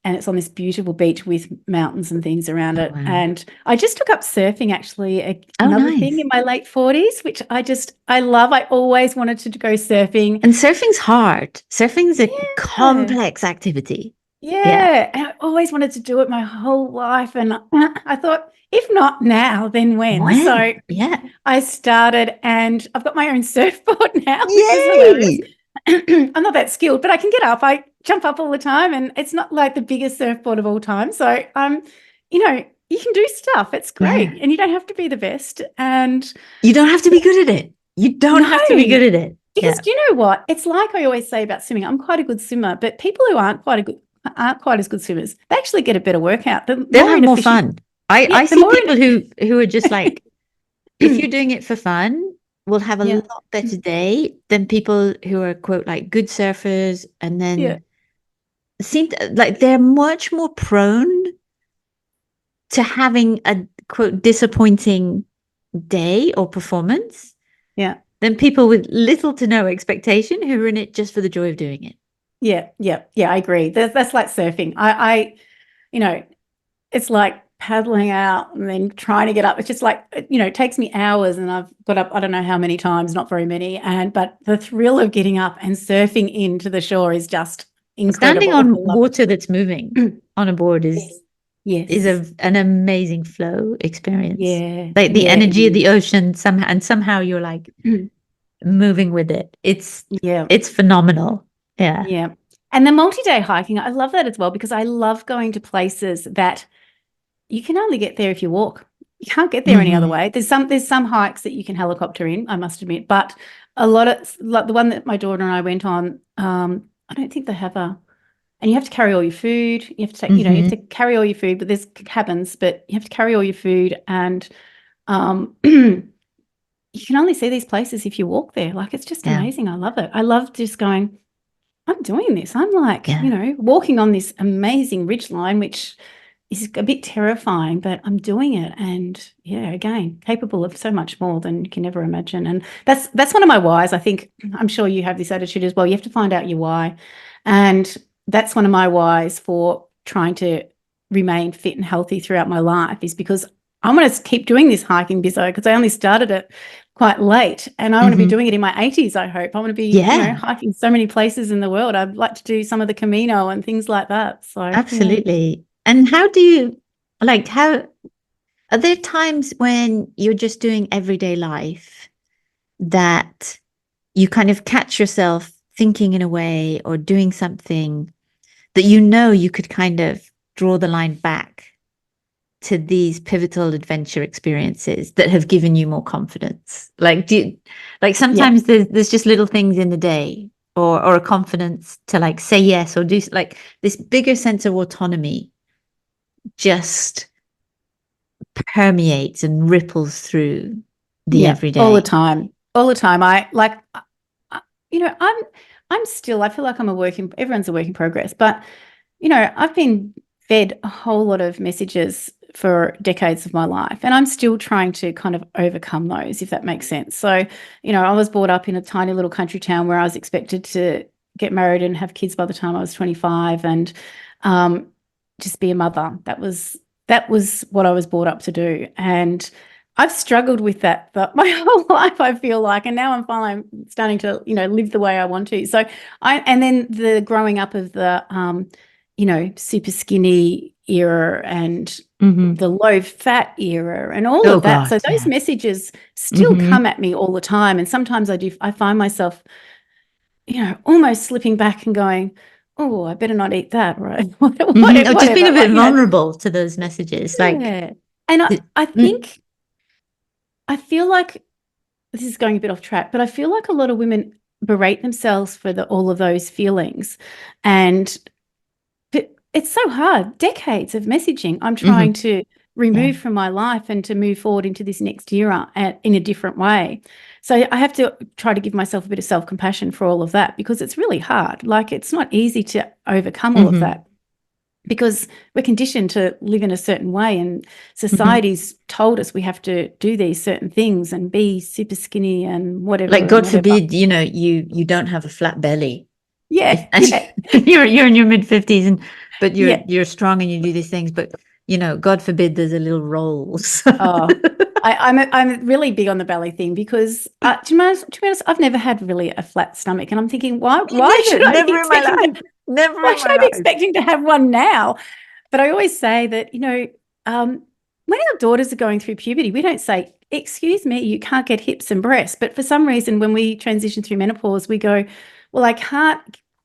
and it's on this beautiful beach with mountains and things around it. Wow. And I just took up surfing, actually, another thing in my late 40s, which I love. I always wanted to go surfing. And surfing's hard. Surfing's a complex activity. Yeah. And I always wanted to do it my whole life. And I thought, if not now, then when? So Yeah. I started, and I've got my own surfboard now, which is hilarious. Yay. I'm not that skilled, but I can get up. I jump up all the time, and it's not like the biggest surfboard of all time. So, you can do stuff. It's great. Yeah. And you don't have to be the best. And You don't have to be good at it. You don't have to be good at it. because do you know what? It's like I always say about swimming. I'm quite a good swimmer, but people who aren't quite as good swimmers, they actually get a better workout. They'll have more fun. I see people who are just like, if you're doing it for fun, will have a lot better day than people who are, quote, like good surfers, and then seem like they're much more prone to having a, quote, disappointing day or performance than people with little to no expectation who are in it just for the joy of doing it. Yeah, I agree. That's like surfing. It's like paddling out and then trying to get up. It's just like, it takes me hours, and I've got up I don't know how many times, not very many. But the thrill of getting up and surfing into the shore is just incredible. Standing on water that's moving on a board is an amazing flow experience. Yeah. Like the energy of the ocean somehow you're like moving with it. It's phenomenal. Yeah. Yeah. And the multi-day hiking, I love that as well, because I love going to places that you can only get there if you walk. You can't get there any other way. There's some hikes that you can helicopter in, I must admit, but a lot of, like the one that my daughter and I went on, I don't think they have and you have to carry all your food. You have to take, you have to carry all your food, but there's cabins, but you have to carry all your food, and you can only see these places if you walk there. Like, it's just amazing. I love it. I love just going, I'm doing this. I'm like, walking on this amazing ridgeline, which is a bit terrifying, but I'm doing it. And again, capable of so much more than you can ever imagine. And that's one of my whys. I think, I'm sure you have this attitude as well. You have to find out your why. And that's one of my whys for trying to remain fit and healthy throughout my life, is because I want to keep doing this hiking bizzo, because I only started it quite late, and I want to be doing it in my 80s, I hope. I want to be hiking so many places in the world. I'd like to do some of the Camino and things like that. So absolutely. And how do you, are there times when you're just doing everyday life that you kind of catch yourself thinking in a way or doing something that you could kind of draw the line back to these pivotal adventure experiences that have given you more confidence? Like, sometimes there's just little things in the day or a confidence to like say yes or do, like, this bigger sense of autonomy just permeates and ripples through the everyday. All the time. I'm still, I feel like everyone's a work in progress, but I've been fed a whole lot of messages for decades of my life, and I'm still trying to kind of overcome those, if that makes sense. So, I was brought up in a tiny little country town where I was expected to get married and have kids by the time I was 25, and just be a mother. That was what I was brought up to do, and I've struggled with that my whole life, I feel like, and now I'm starting to live the way I want to. So and then the growing up of the super skinny era and the low fat era and all of that. So those messages still come at me all the time. And sometimes I find myself, almost slipping back and going, oh, I better not eat that, right? Just being a bit vulnerable to those messages. And I think, I feel like, this is going a bit off track, but I feel like a lot of women berate themselves for all of those feelings. But it's so hard. Decades of messaging I'm trying to remove from my life and to move forward into this next era in a different way. So I have to try to give myself a bit of self-compassion for all of that, because it's really hard. Like, it's not easy to overcome all of that, because we're conditioned to live in a certain way, and society's told us we have to do these certain things and be super skinny and whatever. Like, God forbid, you don't have a flat belly. Yeah. You're in your mid-50s, but you're strong and you do these things, but God forbid there's a little roll. I'm really big on the belly thing, because to be honest, I've never had really a flat stomach, and I'm thinking, why should I? Never in my life. Never Why in should my I be life. expecting to have one now? But I always say that, when our daughters are going through puberty, we don't say, excuse me, you can't get hips and breasts. But for some reason, when we transition through menopause, we go, well, I can't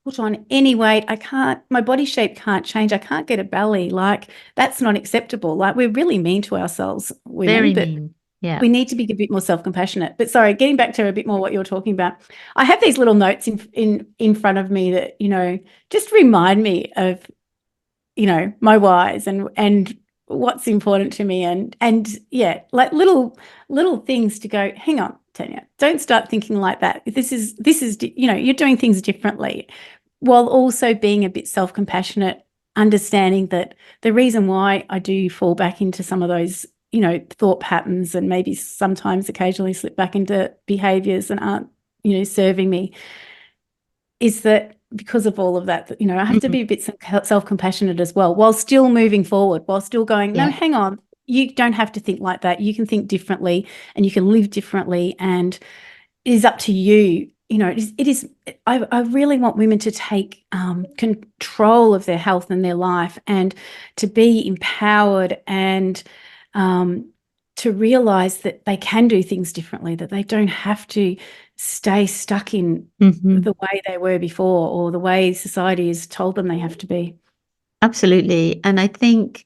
put on any weight. My body shape can't change. I can't get a belly. Like, that's not acceptable. Like, we're really mean to ourselves, women, Very but mean. Yeah. we need to be a bit more self-compassionate. But sorry, getting back to a bit more what you're talking about, I have these little notes in front of me that, just remind me of, my whys and what's important to me, and yeah, like little things to go, hang on, Tania, don't start thinking like that. This is you're doing things differently, while also being a bit self-compassionate, understanding that the reason why I do fall back into some of those thought patterns, and maybe sometimes occasionally slip back into behaviors and aren't serving me, is that because of all of that, I have to be a bit self-compassionate as well, while still moving forward, while still going, no, hang on, you don't have to think like that. You can think differently and you can live differently, and it is up to you. I really want women to take control of their health and their life, and to be empowered, and to realize that they can do things differently, that they don't have to stay stuck in the way they were before, or the way society has told them they have to be. Absolutely. And I think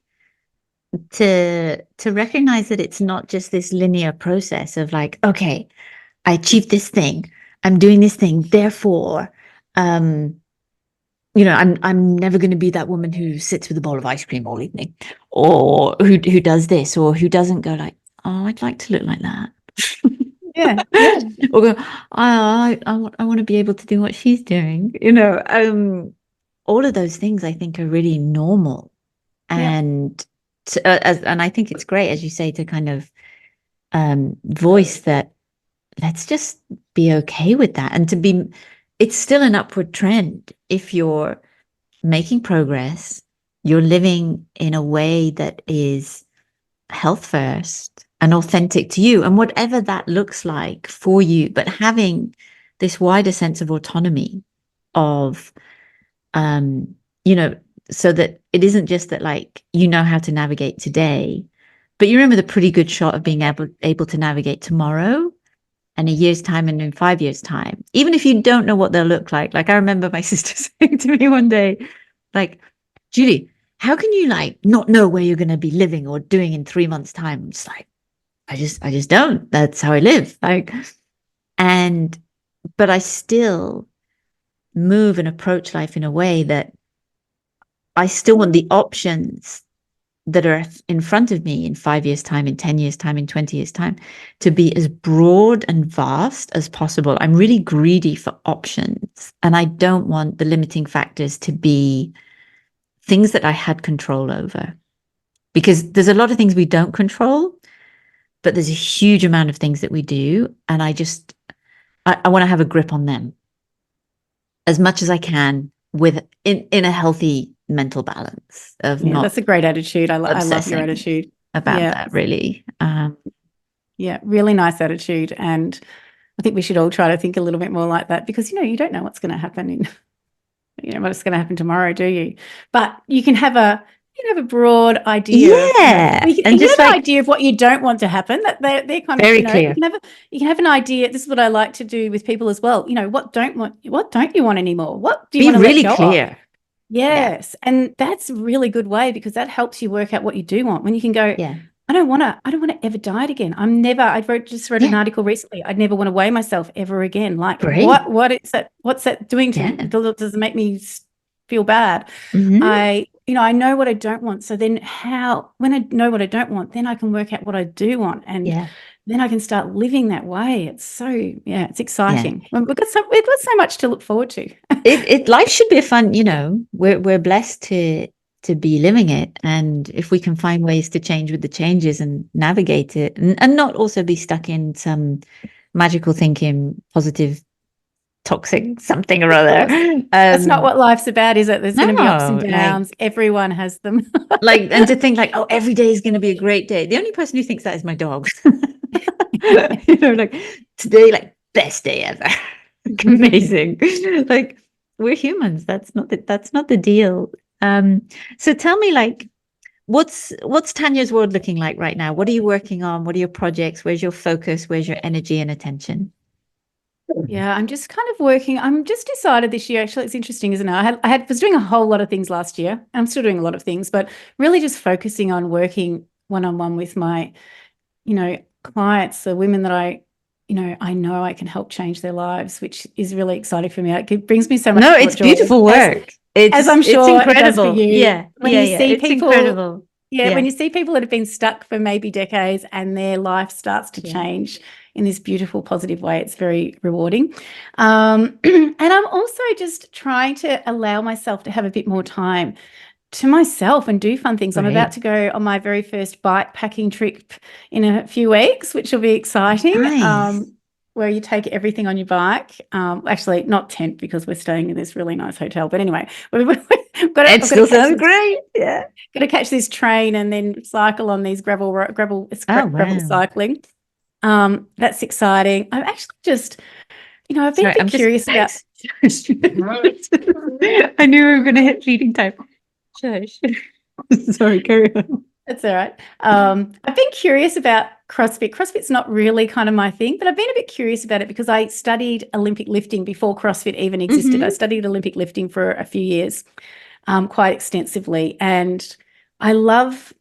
to recognize that it's not just this linear process of like, okay, I achieved this thing, I'm doing this thing, therefore, I'm never going to be that woman who sits with a bowl of ice cream all evening, or who does this, or who doesn't go like, oh, I'd like to look like that. Yeah. Or go, I want to be able to do what she's doing. All of those things I think are really normal, and and I think it's great, as you say, to kind of voice that. Let's just be okay with that, and it's still an upward trend. If you're making progress, you're living in a way that is health first and authentic to you, and whatever that looks like for you, but having this wider sense of autonomy of, so that it isn't just that, like, how to navigate today, but you remember the pretty good shot of being able to navigate tomorrow, and a year's time, and in 5 years' time, even if you don't know what they'll look like. Like, I remember my sister saying to me one day, like, Julie, how can you like not know where you're going to be living or doing in 3 months' time? I'm just like, I just don't. That's how I live. Like, but I still move and approach life in a way that I still want the options that are in front of me in 5 years' time, in 10 years' time, in 20 years' time, to be as broad and vast as possible. I'm really greedy for options, and I don't want the limiting factors to be things that I had control over, because there's a lot of things we don't control, but there's a huge amount of things that we do. And I want to have a grip on them as much as I can, in a healthy mental balance of not. That's a great attitude. I love your attitude about that, really. Really nice attitude. And I think we should all try to think a little bit more like that, because you don't know what's going to happen what's going to happen tomorrow, do you? But you can have a broad idea. Yeah. You can have an idea of what you don't want to happen. That they're kind of very clear. You can have an idea. This is what I like to do with people as well. What don't you want anymore? What do you want to really let go clear of? Yes. Yeah. And that's a really good way, because that helps you work out what you do want. When you can go, I don't want to ever diet again. I just wrote an article recently. I'd never want to weigh myself ever again. Like, great. What is that? What's that doing to me? Does it make me feel bad? I know what I don't want. So then when I know what I don't want, then I can work out what I do want. And then I can start living that way. It's it's exciting. We've got so much to look forward to. Life should be a fun, we're blessed to be living it. And if we can find ways to change with the changes and navigate it, and not also be stuck in some magical thinking, positive, toxic something or other. That's not what life's about, is it? There's going to be ups and downs. Everyone has them. And to think like, oh, every day is going to be a great day. The only person who thinks that is my dog. Like, today, like, best day ever. Amazing. Like, we're humans. That's not the deal. So tell me, like, what's Tania's world looking like right now? What are you working on? What are your projects? Where's your focus? Where's your energy and attention? Yeah, I'm just kind of working. I'm just decided this year, actually, it's interesting, isn't it? Was doing a whole lot of things last year. I'm still doing a lot of things, but really just focusing on working one-on-one with my, clients, the women that I know I can help change their lives, which is really exciting for me. It brings me so much No, it's joy. beautiful work. As I'm sure it does for incredible. you. Yeah, When you see it's people, incredible. when you see people that have been stuck for maybe decades and their life starts to change in this beautiful, positive way, it's very rewarding. And I'm also just trying to allow myself to have a bit more time to myself and do fun things. I'm about to go on my very first bike packing trip in a few weeks, which will be exciting. Nice. Where you take everything on your bike. Actually, not tent, because we're staying in this really nice hotel. But anyway, It still sounds great. Yeah. Got to catch this train and then cycle on these gravel cycling. That's exciting. I'm actually just, I've been a bit curious about. I knew we were going to hit feeding time. Shush. Sorry, carry on. That's all right. I've been curious about CrossFit. CrossFit's not really kind of my thing, but I've been a bit curious about it because I studied Olympic lifting before CrossFit even existed. I studied Olympic lifting for a few years, quite extensively, and I love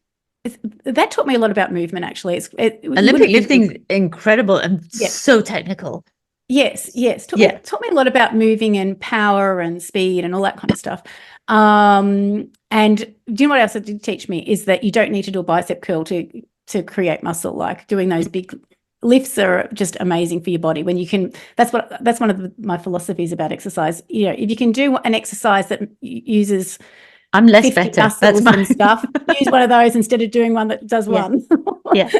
that. Taught me a lot about movement. Actually, Olympic lifting's incredible and so technical. Yes. Taught me a lot about moving and power and speed and all that kind of stuff. And do you know what else it did teach me is that you don't need to do a bicep curl to create muscle. Like doing those big lifts are just amazing for your body when you can. That's one of my philosophies about exercise. If you can do an exercise that uses I'm less better. That's and stuff. Use one of those instead of doing one that does one. Yeah.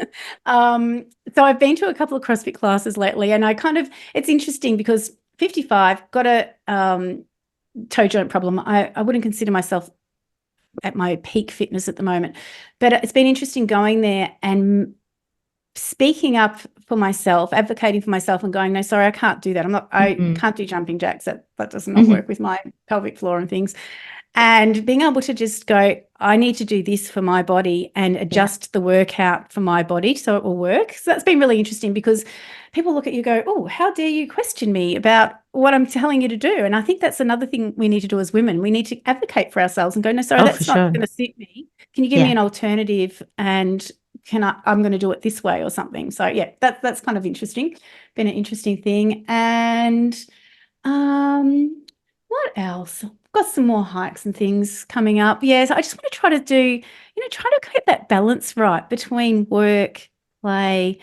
So I've been to a couple of CrossFit classes lately, and it's interesting because 55, got a toe joint problem. I wouldn't consider myself at my peak fitness at the moment, but it's been interesting going there and speaking up for myself, advocating for myself, and going, no, sorry, I can't do that. I can't do jumping jacks. That does not work with my pelvic floor and things. And being able to just go, I need to do this for my body and adjust the workout for my body so it will work. So that's been really interesting because people look at you and go, oh, how dare you question me about what I'm telling you to do? And I think that's another thing we need to do as women. We need to advocate for ourselves and go, no, sorry, that's not going to suit me. Can you give me an alternative, and I'm going to do it this way or something. So that's kind of interesting. Been an interesting thing. And what else? Got some more hikes and things coming up. Yeah, so I just want to try to get that balance right between work, play,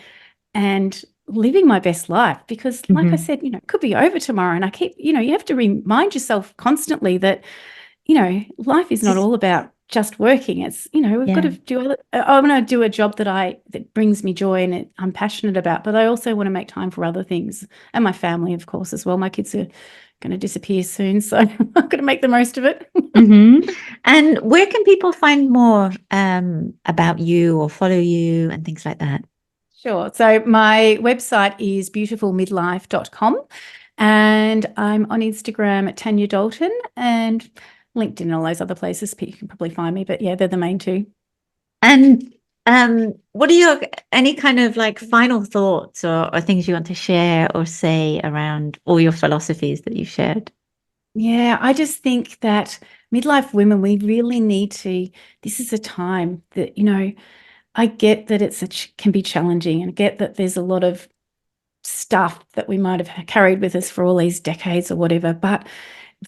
and living my best life. Because like I said, it could be over tomorrow. And I keep, you have to remind yourself constantly that, life is not all about just working. It's, we've got to do, I want to do a job that brings me joy and I'm passionate about, but I also want to make time for other things and my family, of course, as well. My kids are going to disappear soon, so I'm going to make the most of it. And where can people find more about you or follow you and things like that? Sure. So my website is beautifulmidlife.com, and I'm on Instagram at Tania Dalton, and LinkedIn and all those other places. You can probably find me, but they're the main two. And what are your any kind of like final thoughts or things you want to share or say around all your philosophies that you've shared? Yeah, I just think that midlife women, we really need to, this is a time that, I get that can be challenging, and I get that there's a lot of stuff that we might have carried with us for all these decades or whatever, but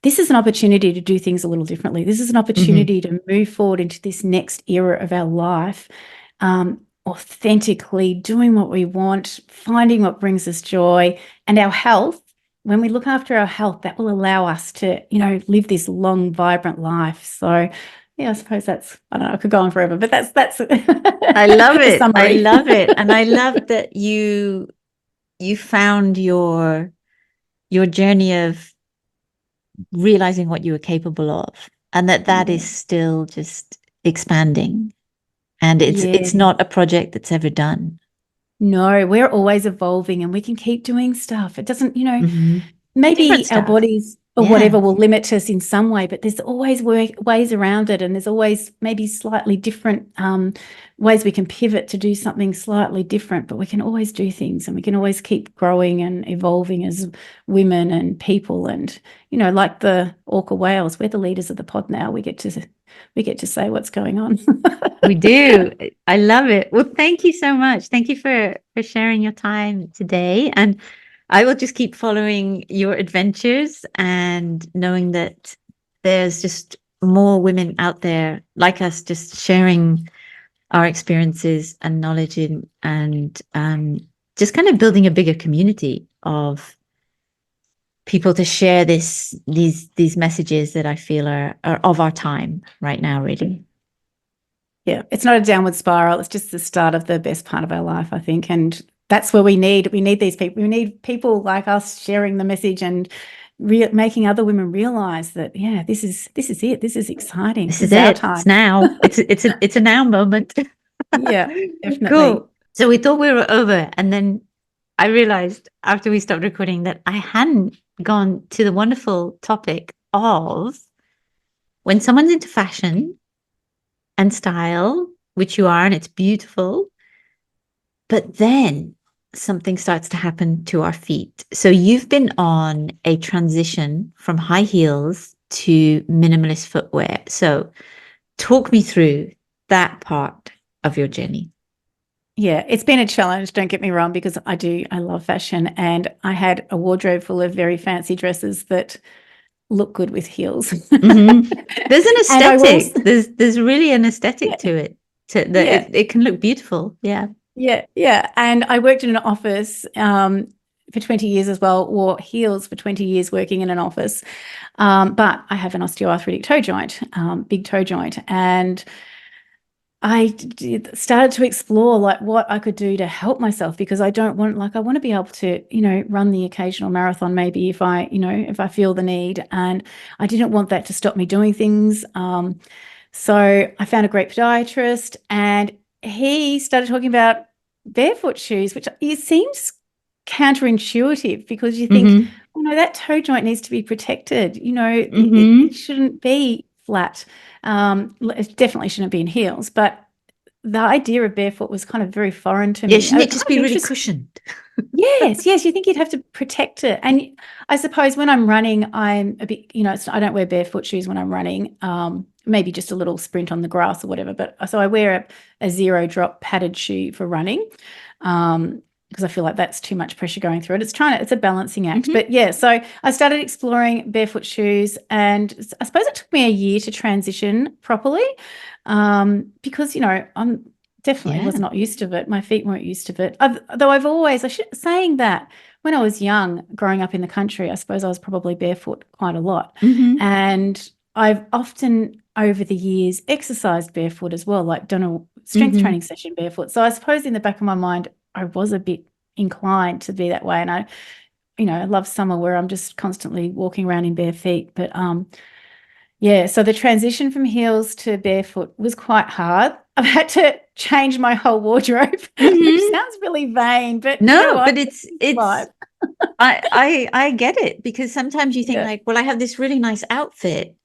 this is an opportunity to do things a little differently. This is an opportunity to move forward into this next era of our life, authentically doing what we want, finding what brings us joy, and our health. When we look after our health, that will allow us to, live this long, vibrant life. So, I suppose I don't know, I could go on forever, but that's I love it. I love it. And I love that you found your journey of realizing what you were capable of, and that is still just expanding, and it's not a project that's ever done. No, we're always evolving, and we can keep doing stuff. It doesn't, maybe our bodies or Yeah. whatever will limit us in some way, but there's always ways around it, and there's always maybe slightly different ways we can pivot to do something slightly different, but we can always do things, and we can always keep growing and evolving as women and people. And, you know, like the orca whales, we're the leaders of the pod now. We get to say what's going on. We do. I love it. Well, thank you so much. Thank you for sharing your time today. And I will just keep following your adventures and knowing that there's just more women out there like us, just sharing our experiences and knowledge and just kind of building a bigger community of people to share these messages that I feel are of our time right now, really. Yeah, it's not a downward spiral. It's just the start of the best part of our life, I think. And that's where we need these people. We need people like us sharing the message and making other women realize that, yeah, this is it. This is exciting. This is our it. time. It's now. It's a now moment. Yeah, definitely. Cool. So we thought we were over, and then I realized after we stopped recording that I hadn't gone to the wonderful topic of when someone's into fashion and style, which you are, and it's beautiful, but then something starts to happen to our feet. So you've been on a transition from high heels to minimalist footwear. So talk me through that part of your journey. Yeah, it's been a challenge, don't get me wrong, because I love fashion, and I had a wardrobe full of very fancy dresses that look good with heels. Mm-hmm. There's an aesthetic. There's really an aesthetic to it. It can look beautiful. Yeah. Yeah. And I worked in an office for 20 years as well, wore heels for 20 years working in an office. But I have an osteoarthritic toe joint, big toe joint. And I started to explore like what I could do to help myself, because I want to be able to, you know, run the occasional marathon, maybe if I feel the need, and I didn't want that to stop me doing things. So I found a great podiatrist, and he started talking about barefoot shoes, which it seems counterintuitive, because you think, oh no, that toe joint needs to be protected. You know, it shouldn't be flat. It definitely shouldn't be in heels, but the idea of barefoot was kind of very foreign to me. Yeah, shouldn't it just be really cushioned? Yes, you think you'd have to protect it. And I suppose when I'm running, I'm a bit, you know, I don't wear barefoot shoes when I'm running, maybe just a little sprint on the grass or whatever. But so I wear a zero drop padded shoe for running, because I feel like that's too much pressure going through it. It's a balancing act. But yeah, so I started exploring barefoot shoes, and I suppose it took me a year to transition properly, because, you know, I'm definitely was not used to it. My feet weren't used to it. Saying that, when I was young, growing up in the country, I suppose I was probably barefoot quite a lot. And I've often over the years exercised barefoot as well, like done a strength training session barefoot. So I suppose in the back of my mind, I was a bit inclined to be that way. And I love summer where I'm just constantly walking around in bare feet. But yeah, so the transition from heels to barefoot was quite hard. I've had to change my whole wardrobe, which sounds really vain, but no, you know what? but it's I get it, because sometimes you think like, well, I have this really nice outfit,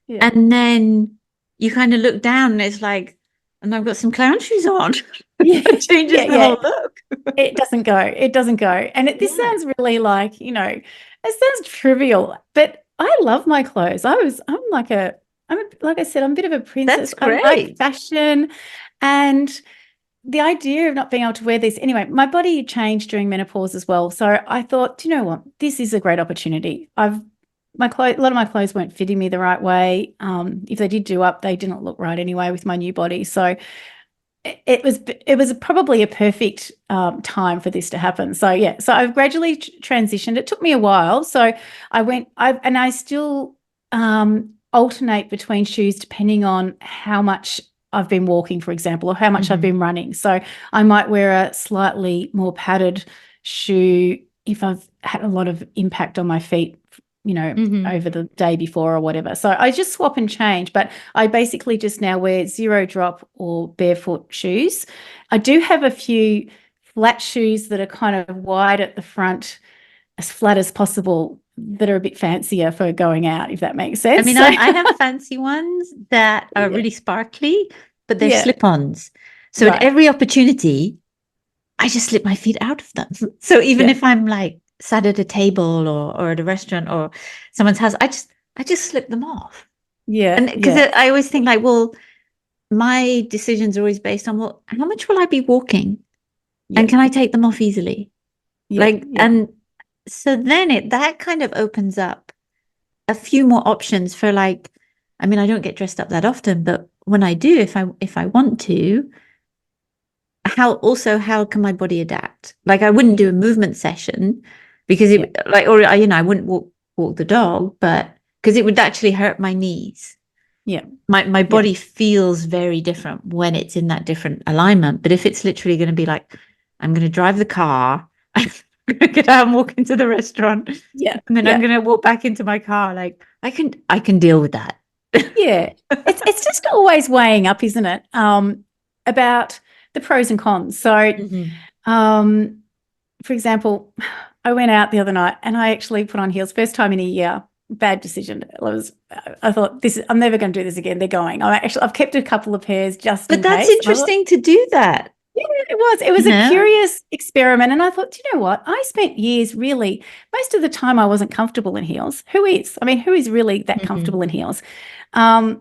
and then you kind of look down and it's like, and I've got some clown shoes on. It changes the whole look. It doesn't go. And this sounds really like, you know, it sounds trivial, but I love my clothes. like I said, I'm a bit of a princess. That's great. I like fashion, and the idea of not being able to wear this anyway. My body changed during menopause as well, so I thought, do you know what? This is a great opportunity. A lot of my clothes weren't fitting me the right way. If they did do up, they didn't look right anyway with my new body. So it was probably a perfect time for this to happen. So yeah, so I've gradually transitioned. It took me a while. So I still alternate between shoes depending on how much I've been walking, for example, or how much I've been running. So I might wear a slightly more padded shoe if I've had a lot of impact on my feet, you know, over the day before or whatever. So I just swap and change, but I basically just now wear zero drop or barefoot shoes. I do have a few flat shoes that are kind of wide at the front, as flat as possible, that are a bit fancier for going out, if that makes sense. I mean, I have fancy ones that are really sparkly, but they're slip-ons. So at every opportunity, I just slip my feet out of them. So even if I'm like sat at a table or at a restaurant or someone's house, I just slip them off. Yeah. And because I always think like, well, my decisions are always based on, well, how much will I be walking? And can I take them off easily? And so then that kind of opens up a few more options for like, I mean, I don't get dressed up that often, but when I do, if I want to, how can my body adapt? Like I wouldn't do a movement session because I wouldn't walk the dog, but because it would actually hurt my knees. Yeah. My body feels very different when it's in that different alignment. But if it's literally going to be like, I'm going to drive the car, I'm going to get out and walk into the restaurant. And then I'm going to walk back into my car. Like I can deal with that. It's just always weighing up, isn't it? About the pros and cons. So, for example, I went out the other night and I actually put on heels, first time in a year. Bad decision. I thought I'm never going to do this again. They're going. I've kept a couple of pairs just in case. But that's interesting to do that. Yeah, it was a curious experiment. And I thought, do you know what? I spent years really, most of the time I wasn't comfortable in heels. Who is? I mean, who is really that comfortable in heels? And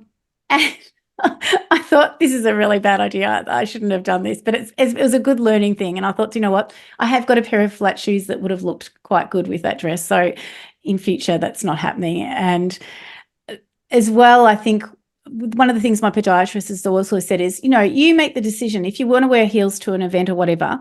I thought this is a really bad idea. I shouldn't have done this, but it was a good learning thing. And I thought, you know what? I have got a pair of flat shoes that would have looked quite good with that dress. So in future, that's not happening. And as well, I think one of the things my podiatrist has also said is, you make the decision. If you want to wear heels to an event or whatever,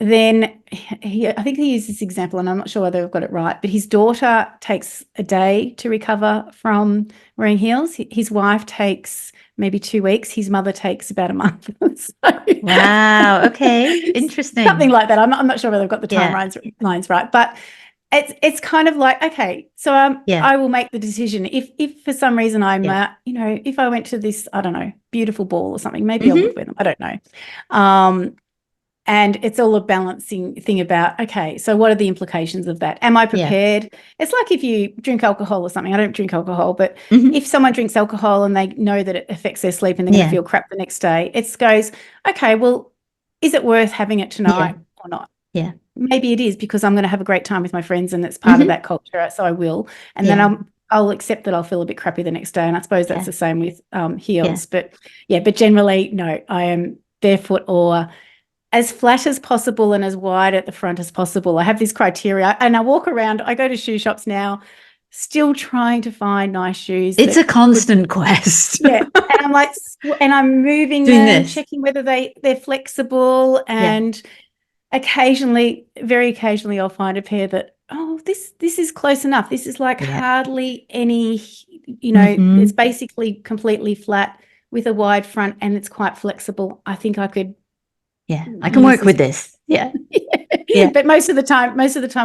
then I think he used this example, and I'm not sure whether I've got it right, but his daughter takes a day to recover from wearing heels. His wife takes maybe 2 weeks. His mother takes about a month. Wow. Okay. Interesting. Something like that. I'm not sure whether I've got the timelines right, but it's kind of like, okay, so I will make the decision. If for some reason I'm, if I went to this, I don't know, beautiful ball or something, maybe I would wear them. I don't know. And it's all a balancing thing about, okay, so what are the implications of that? Am I prepared? It's like if you drink alcohol or something. I don't drink alcohol, but if someone drinks alcohol and they know that it affects their sleep and they're going to feel crap the next day, it goes, okay, well, is it worth having it tonight or not? Yeah. Maybe it is because I'm going to have a great time with my friends and it's part of that culture, so I will. And then I'll accept that I'll feel a bit crappy the next day. And I suppose that's the same with heels. But generally, no, I am barefoot or as flat as possible and as wide at the front as possible. I have this criteria and I walk around, I go to shoe shops now, still trying to find nice shoes. It's a constant quest. And I'm like, and I'm moving them, checking whether they're flexible and occasionally, very occasionally I'll find a pair that, this is close enough. This is like hardly any, it's basically completely flat with a wide front and it's quite flexible. I think I could. Yeah, I can work with this. Yeah. But most of the time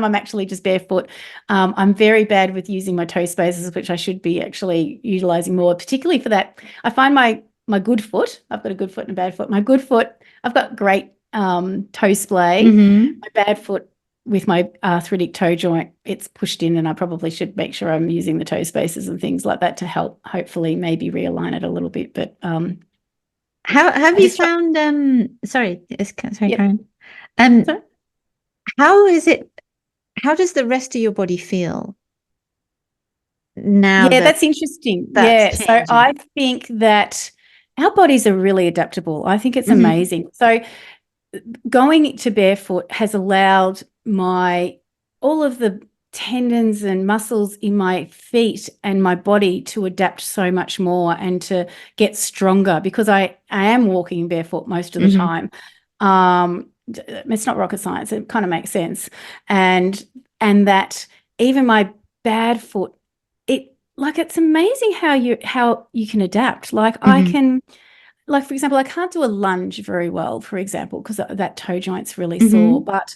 I'm actually just barefoot. I'm very bad with using my toe spaces, which I should be actually utilizing more, particularly for that. I find my good foot, I've got a good foot and a bad foot. My good foot, I've got great toe splay. My bad foot with my arthritic toe joint, it's pushed in and I probably should make sure I'm using the toe spaces and things like that to help hopefully maybe realign it a little bit. But how have you found sorry Karen. Sorry? How does the rest of your body feel now? That's interesting. So I think that our bodies are really adaptable. I think it's amazing. So going to barefoot has allowed all of the tendons and muscles in my feet and my body to adapt so much more and to get stronger because I am walking barefoot most of the time. It's not rocket science. It kind of makes sense. And that even my bad foot, it's amazing how you can adapt. Like I can, like for example, I can't do a lunge very well, for example, because that toe joint's really sore, but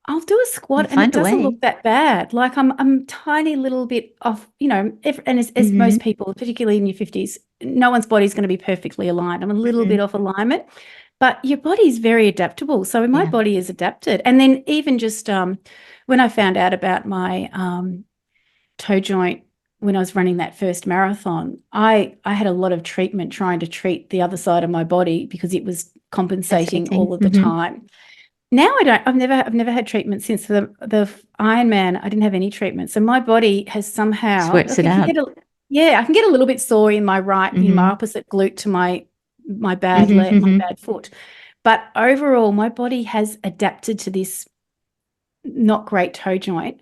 I'll do a squat and it doesn't look that bad. Like I'm tiny little bit off, and as most people, particularly in your 50s, no one's body's going to be perfectly aligned. I'm a little bit off alignment, but your body is very adaptable. So my Yeah. body is adapted. And then even just when I found out about my toe joint when I was running that first marathon, I had a lot of treatment trying to treat the other side of my body because it was compensating Devastating. all of the time. Now I don't. I've never had treatment since the Ironman. I didn't have any treatment, so my body has somehow. Sweats it out. I can get a little bit sore in my right, in my opposite glute to my bad leg, my bad foot, but overall, my body has adapted to this not great toe joint,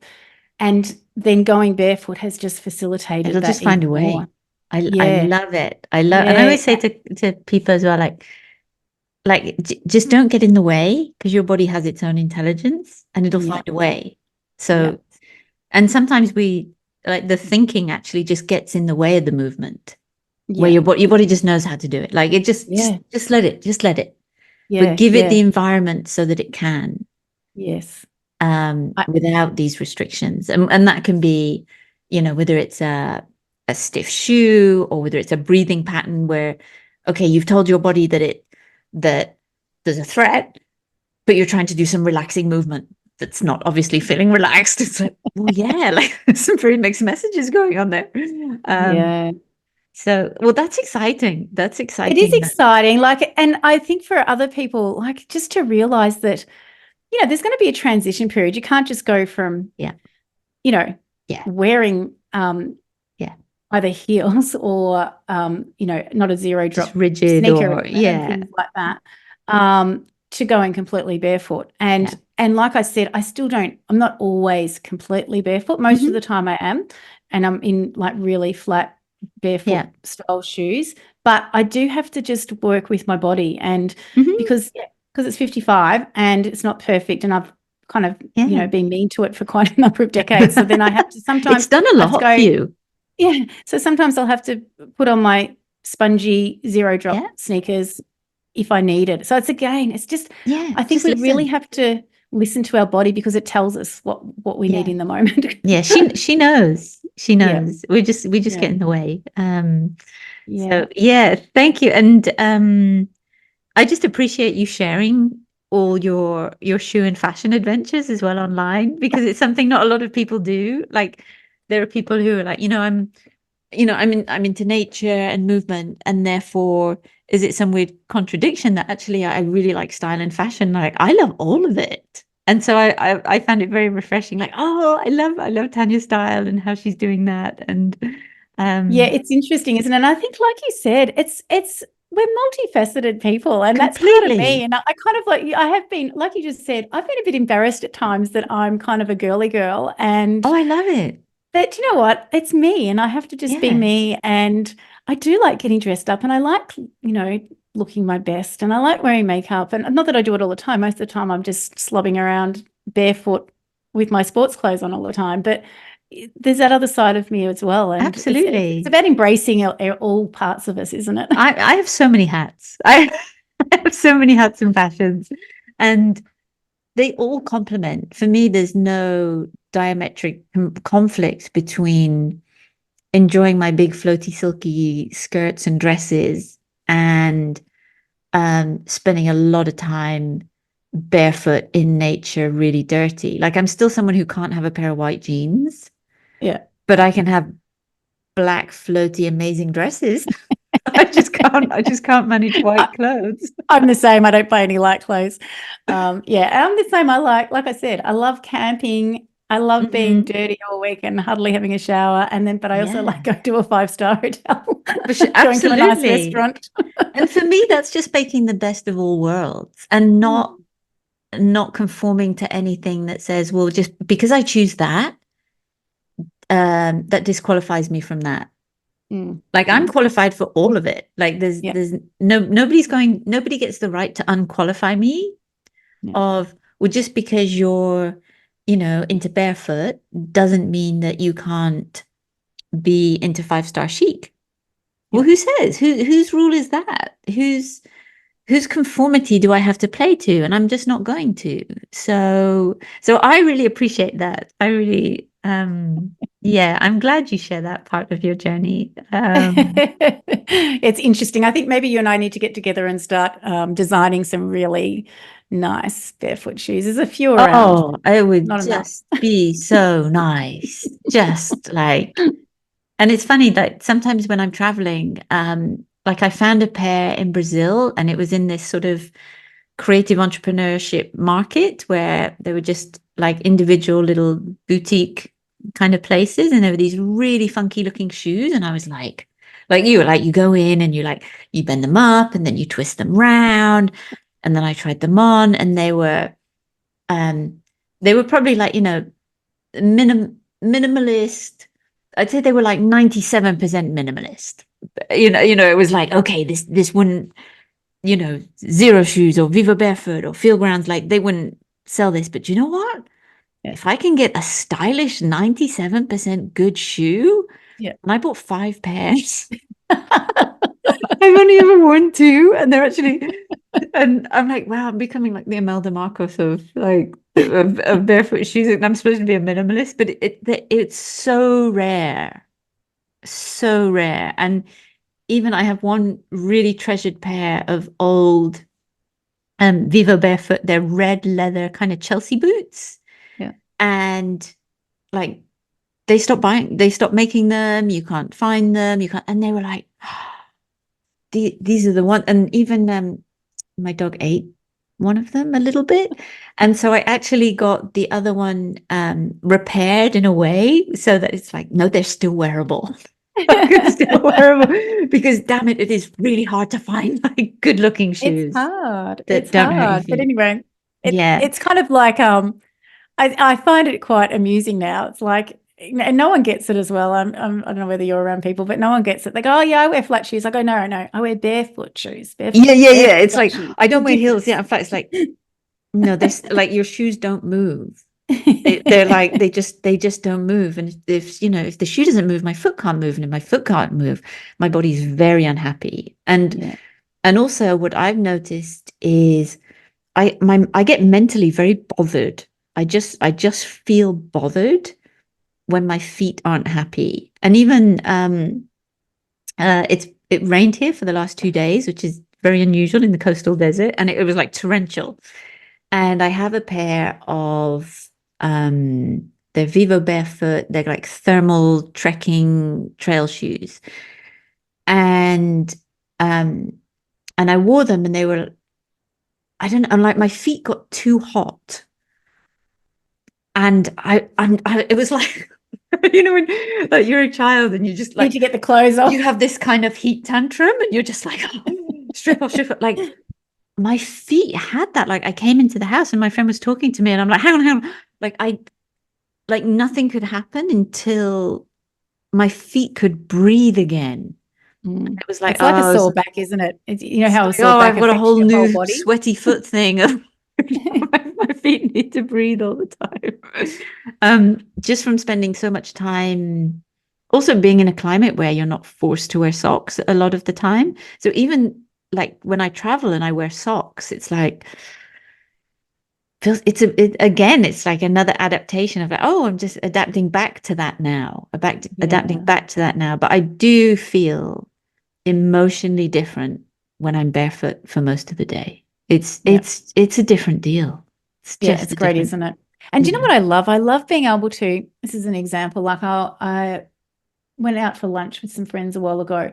and then going barefoot has just facilitated It'll that just find a even way. more. I Yeah. love it. And I always say to people as well, like just don't get in the way, because your body has its own intelligence and it'll find a way. So, and sometimes like the thinking actually just gets in the way of the movement, where your body just knows how to do it. Like it just let it, but give it the environment so that it can. Yes. Without these restrictions, and that can be, whether it's a stiff shoe or whether it's a breathing pattern where, okay, you've told your body that there's a threat, but you're trying to do some relaxing movement that's not obviously feeling relaxed. It's like, well, yeah, like some very mixed messages going on there. So, well, that's exciting. That's exciting. It is exciting. Like, and I think for other people, like, just to realize that, there's going to be a transition period. You can't just go from, wearing either heels or, not a zero drop just rigid sneaker or and things like that, to going completely barefoot. And like I said, I'm not always completely barefoot. Most of the time I am, and I'm in like really flat barefoot style shoes, but I do have to just work with my body, and because it's 55 and it's not perfect, and I've kind of been mean to it for quite a number of decades, so then I have to sometimes it's done a lot for you. So sometimes I'll have to put on my spongy zero drop sneakers if I need it. So it's just I think we really have to listen to our body, because it tells us what we need in the moment. She knows. We just get in the way. So thank you. And I just appreciate you sharing all your shoe and fashion adventures as well online, because it's something not a lot of people do. Like, there are people who are like, I'm into nature and movement, and therefore is it some weird contradiction that actually I really like style and fashion? Like, I love all of it. And so I found it very refreshing. Like, I love Tanya's style and how she's doing that. And it's interesting, isn't it? And I think, like you said, we're multifaceted people, and that's part of me. And I kind of I have been, like you just said, I've been a bit embarrassed at times that I'm kind of a girly girl, and I love it. But you know what? It's me, and I have to just be me. And I do like getting dressed up, and I like, looking my best, and I like wearing makeup. And not that I do it all the time. Most of the time I'm just slobbing around barefoot with my sports clothes on all the time. But there's that other side of me as well. And absolutely. It's about embracing all parts of us, isn't it? I have so many hats. I have so many hats and fashions, and they all complement. For me, there's no diametric conflict between enjoying my big floaty silky skirts and dresses and spending a lot of time barefoot in nature, really dirty. Like, I'm still someone who can't have a pair of white jeans, but I can have black floaty amazing dresses. I just can't manage white clothes. I'm the same. I don't buy any light clothes. I'm the same. Like I said, I love camping. I love being dirty all week and huddly having a shower. But I also like going to a 5-star hotel, going to a nice restaurant. And for me, that's just making the best of all worlds, and not conforming to anything that says, well, just because I choose that, that disqualifies me from that. Like, I'm qualified for all of it. Like, there's nobody gets the right to unqualify me of, well, just because you're, into barefoot doesn't mean that you can't be into 5-star chic. Well, who says? Whose rule is that? Whose conformity do I have to play to? And I'm just not going to. So I really appreciate that. I really Yeah, I'm glad you share that part of your journey. It's interesting. I think maybe you and I need to get together and start designing some really nice barefoot shoes. There's a few around, Oh, it would not enough. just be so nice. Just like, and it's funny that sometimes when I'm traveling, like I found a pair in Brazil and it was in this sort of creative entrepreneurship market where they were just like individual little boutique kind of places, and there were these really funky looking shoes, and I was like you, like you go in and you bend them up and then you twist them round, and then I tried them on, and they were probably like, minimalist. I'd say they were like 97% minimalist. It was like, okay, this wouldn't, Zero Shoes or Viva Barefoot or Feel Grounds, like they wouldn't sell this. But you know what? Yeah. If I can get a stylish 97% good shoe, Yeah. and I bought 5 pairs. I've only ever worn 2, and they're actually, and I'm like, wow, I'm becoming like the Imelda Marcos of like of barefoot shoes. And I'm supposed to be a minimalist, but it's so rare. And even I have one really treasured pair of old Vivo Barefoot. They're red leather kind of Chelsea boots. Yeah. And like they stopped making them. You can't find them. And they were like, these are the ones. And even my dog ate one of them a little bit. And so I actually got the other one repaired in a way so that it's like, no, they're still wearable. It's still wearable because damn it is really hard to find like good looking shoes. It's hard. That It's don't hurt your hard. But feet. anyway, Yeah. it's kind of like I find it quite amusing now. It's like, and no one gets it as well. I don't know whether you're around people, but no one gets it. They go, "Oh yeah, I wear flat shoes." I go, "No, I wear barefoot shoes." Barefoot, Yeah. It's flat like shoes. I don't wear heels. Difference. Yeah, in fact, it's like no, there's like your shoes don't move. They're like they just don't move. And if the shoe doesn't move, my foot can't move, and if my foot can't move, my body's very unhappy. And also what I've noticed is I get mentally very bothered. I just feel bothered when my feet aren't happy. And even it rained here for the last 2 days, which is very unusual in the coastal desert, and it was like torrential. And I have a pair of they're Vivo Barefoot. They're like thermal trekking trail shoes, and I wore them, and they were, I don't know, like my feet got too hot, and it was like when like you're a child and you just like need to get the clothes off. you have this kind of heat tantrum, and you're just like strip off. Like my feet had that. Like I came into the house and my friend was talking to me, and I'm like, hang on. Like nothing could happen until my feet could breathe again. It was like, it's like a sore back, isn't it? How a sore back I've got a affects whole your whole new body. sweaty foot thing. My feet need to breathe all the time. Just from spending so much time, also being in a climate where you're not forced to wear socks a lot of the time. So even like when I travel and I wear socks, it's like it's like another adaptation of like, oh, I'm just adapting back to that now. Adapting back to that now. But I do feel emotionally different when I'm barefoot for most of the day. It's a different deal. It's great, isn't it? And do you know what I love? I love being able to, this is an example, like I went out for lunch with some friends a while ago,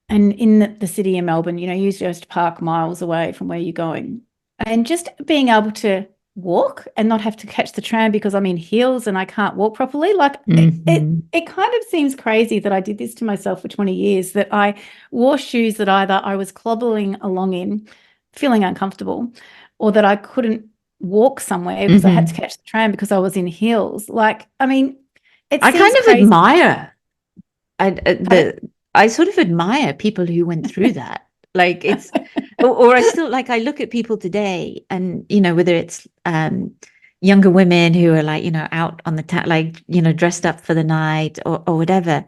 and in the city of Melbourne, you just park miles away from where you're going. And just being able to walk and not have to catch the tram because I'm in heels and I can't walk properly. Like it kind of seems crazy that I did this to myself for 20 years, that I wore shoes that either I was clobbering along in, feeling uncomfortable, or that I couldn't walk somewhere because I had to catch the tram because I was in heels. Like, I mean, I kind of crazy. Admire. I sort of admire people who went through that. Like it's, or I still like, I look at people today and, whether it's younger women who are like, out on the dressed up for the night or whatever.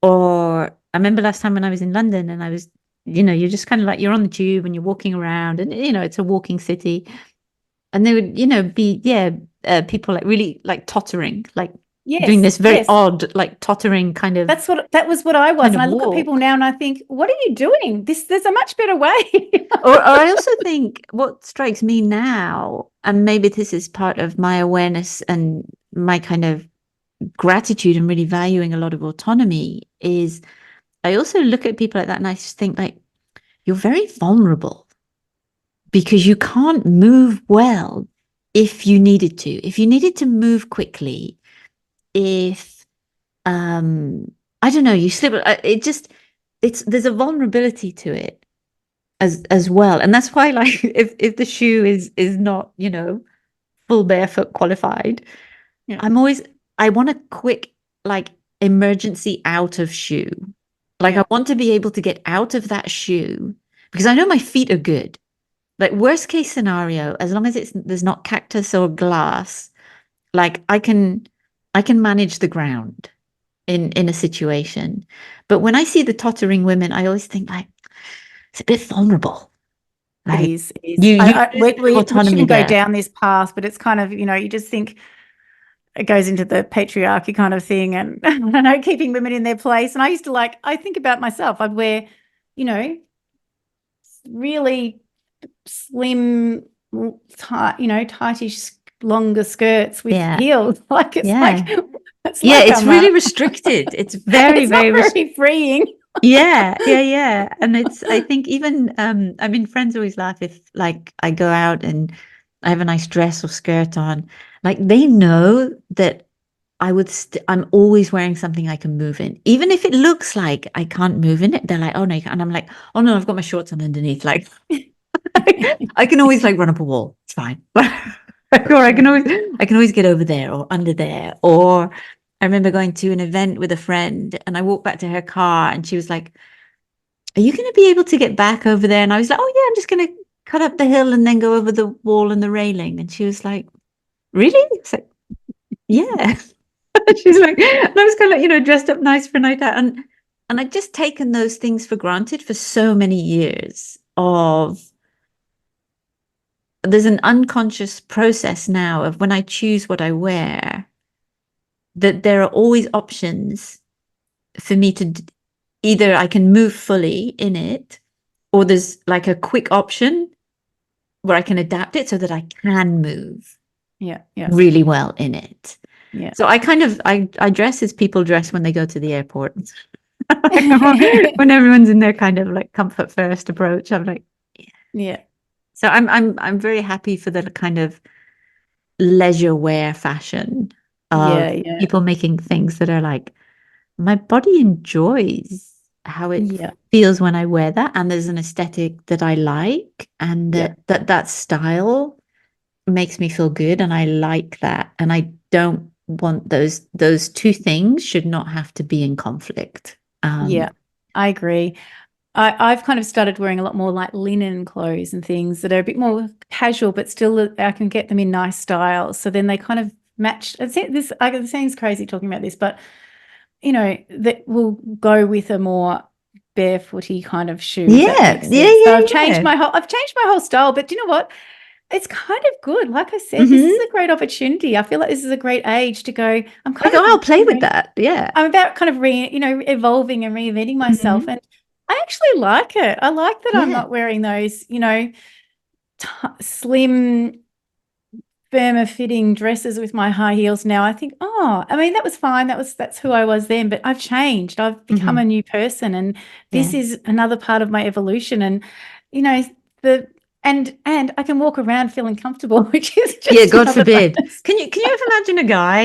Or I remember last time when I was in London and I was, you're just kind of like, you're on the tube and you're walking around and, it's a walking city. And they would, be, people like really like tottering, like doing Yes, this very yes. odd, like tottering kind of. That was what I was. kind And of I look at people walk. now and I think, what are you doing? There's a much better way. Or I also think what strikes me now, and maybe this is part of my awareness and my kind of gratitude and really valuing a lot of autonomy, is I also look at people like that and I just think like, you're very vulnerable because you can't move well if you needed to. If you needed to move quickly, if I don't know, you slip, there's a vulnerability to it as well. And that's why, like, if the shoe is not, full barefoot qualified, Yeah. I want a quick, like, emergency out of shoe. Like, Yeah. I want to be able to get out of that shoe because I know my feet are good. Like, worst case scenario, as long as there's not cactus or glass, like I can manage the ground in a situation. But when I see the tottering women, I always think like it's a bit vulnerable. It Like is. It is. you I, lose a bit of we autonomy shouldn't go there. down this path, but it's kind of, you just think it goes into the patriarchy kind of thing, and I don't know, keeping women in their place. And I used to I think about myself. I'd wear, really slim, tightish, longer skirts with Yeah. heels. Like it's like It's really restricted. It's very, it's not very very freeing. Yeah. And I think even I mean, friends always laugh if like I go out and I have a nice dress or skirt on. Like they know that I'm always wearing something I can move in. Even if it looks like I can't move in it, they're like, oh no, you can't. And I'm like, oh no, I've got my shorts on underneath. Like I can always like run up a wall. It's fine. Or I can always get over there or under there. Or I remember going to an event with a friend and I walked back to her car and she was like, are you going to be able to get back over there? And I was like, oh yeah, I'm just going to cut up the hill and then go over the wall and the railing. And she was like, really? It's like, yeah. She's like, and I was kind of like, dressed up nice for a night out. And I'd just taken those things for granted for so many years there's an unconscious process now of when I choose what I wear, that there are always options for me to either I can move fully in it, or there's like a quick option where I can adapt it so that I can move really well in it. Yeah. So I dress as people dress when they go to the airport. When everyone's in their kind of like comfort first approach, I'm like, yeah. So I'm very happy for the kind of leisure wear fashion of people making things that are like, my body enjoys how it feels when I wear that, and there's an aesthetic that I like, and that style makes me feel good, and I like that, and I don't want those two things should not have to be in conflict. I agree. I've kind of started wearing a lot more like linen clothes and things that are a bit more casual, but still I can get them in nice styles. So then they kind of match. It seems crazy talking about this, but that will go with a more barefooty kind of shoe. So I've changed my whole style. But do you know what? It's kind of good. Like I said, this is a great opportunity. I feel like this is a great age to go. I'm kind of I'll play with that. Yeah, I'm about kind of evolving and reinventing myself, and I actually like it. I like that I'm not wearing those, slim, firmer fitting dresses with my high heels now. I think, I mean, that was fine. That's who I was then, but I've changed. I've become a new person, and this is another part of my evolution. And, and I can walk around feeling comfortable, which is just God forbid. Can you ever imagine a guy?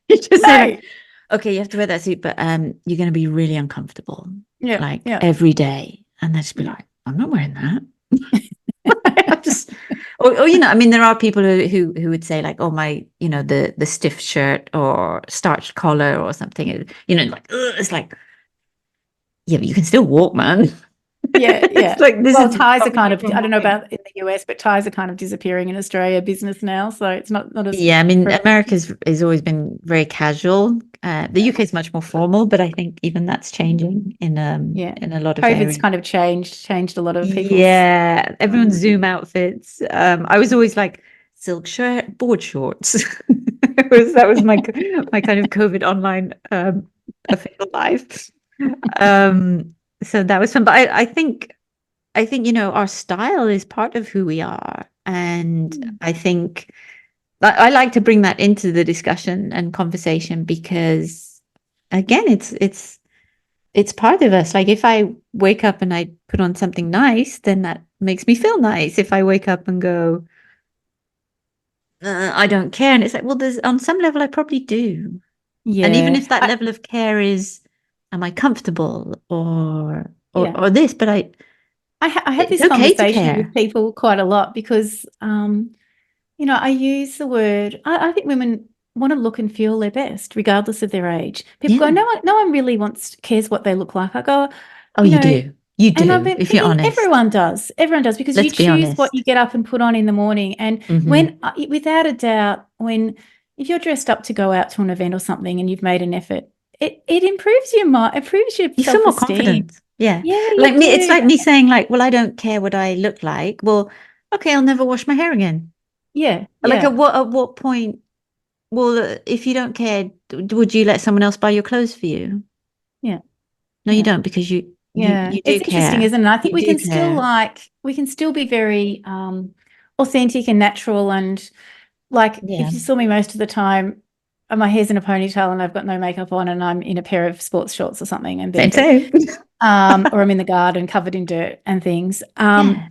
You just say, like, okay, you have to wear that suit, but you're going to be really uncomfortable, every day, and they just be like, I'm not wearing that. I mean, there are people who would say like, oh my, the stiff shirt or starched collar or something, like, it's like, yeah, but you can still walk, man. It's like ties are kind of, I don't know about in the US, but ties are kind of disappearing in Australia business now, so it's not as I mean, America's has always been very casual. The UK is much more formal, but I think even that's changing in a lot of COVID's areas. kind of changed a lot of people. Everyone's Zoom outfits. I was always like silk shirt, board shorts. That was my kind of COVID online official life. So that was fun. But I think our style is part of who we are, and I think I like to bring that into the discussion and conversation because, again, it's part of us. Like if I wake up and I put on something nice, then that makes me feel nice. If I wake up and go, I don't care, and it's like, well, there's on some level I probably do. And even if that level of care is, am I comfortable or this, but I have it's this okay to conversation care. with people quite a lot because, I use the word, I think women want to look and feel their best, regardless of their age. People go, Yeah. no one really cares what they look like. I go, Oh, you do. You and I've do, been if you're thinking honest. everyone does because you Let's be choose what honest. you get up and put on in the morning. And when, without a doubt, if you're dressed up to go out to an event or something and you've made an effort, it improves your mind, improves your You feel more self-esteem. confident. Yeah. Yeah, Like you me, it's do. like me saying like, well, I don't care what I look like. Well, okay, I'll never wash my hair again. Yeah, Like yeah, at what point, well, if you don't care, would you let someone else buy your clothes for you? yeah, No, you yeah. don't, because you Yeah, do it's interesting, care. isn't it? I think You do care. we can still be very authentic and natural. And like, Yeah. if you saw me most of the time, my hair's in a ponytail and I've got no makeup on and I'm in a pair of sports shorts or something and Same, barefoot, same. or I'm in the garden covered in dirt and things. Yeah.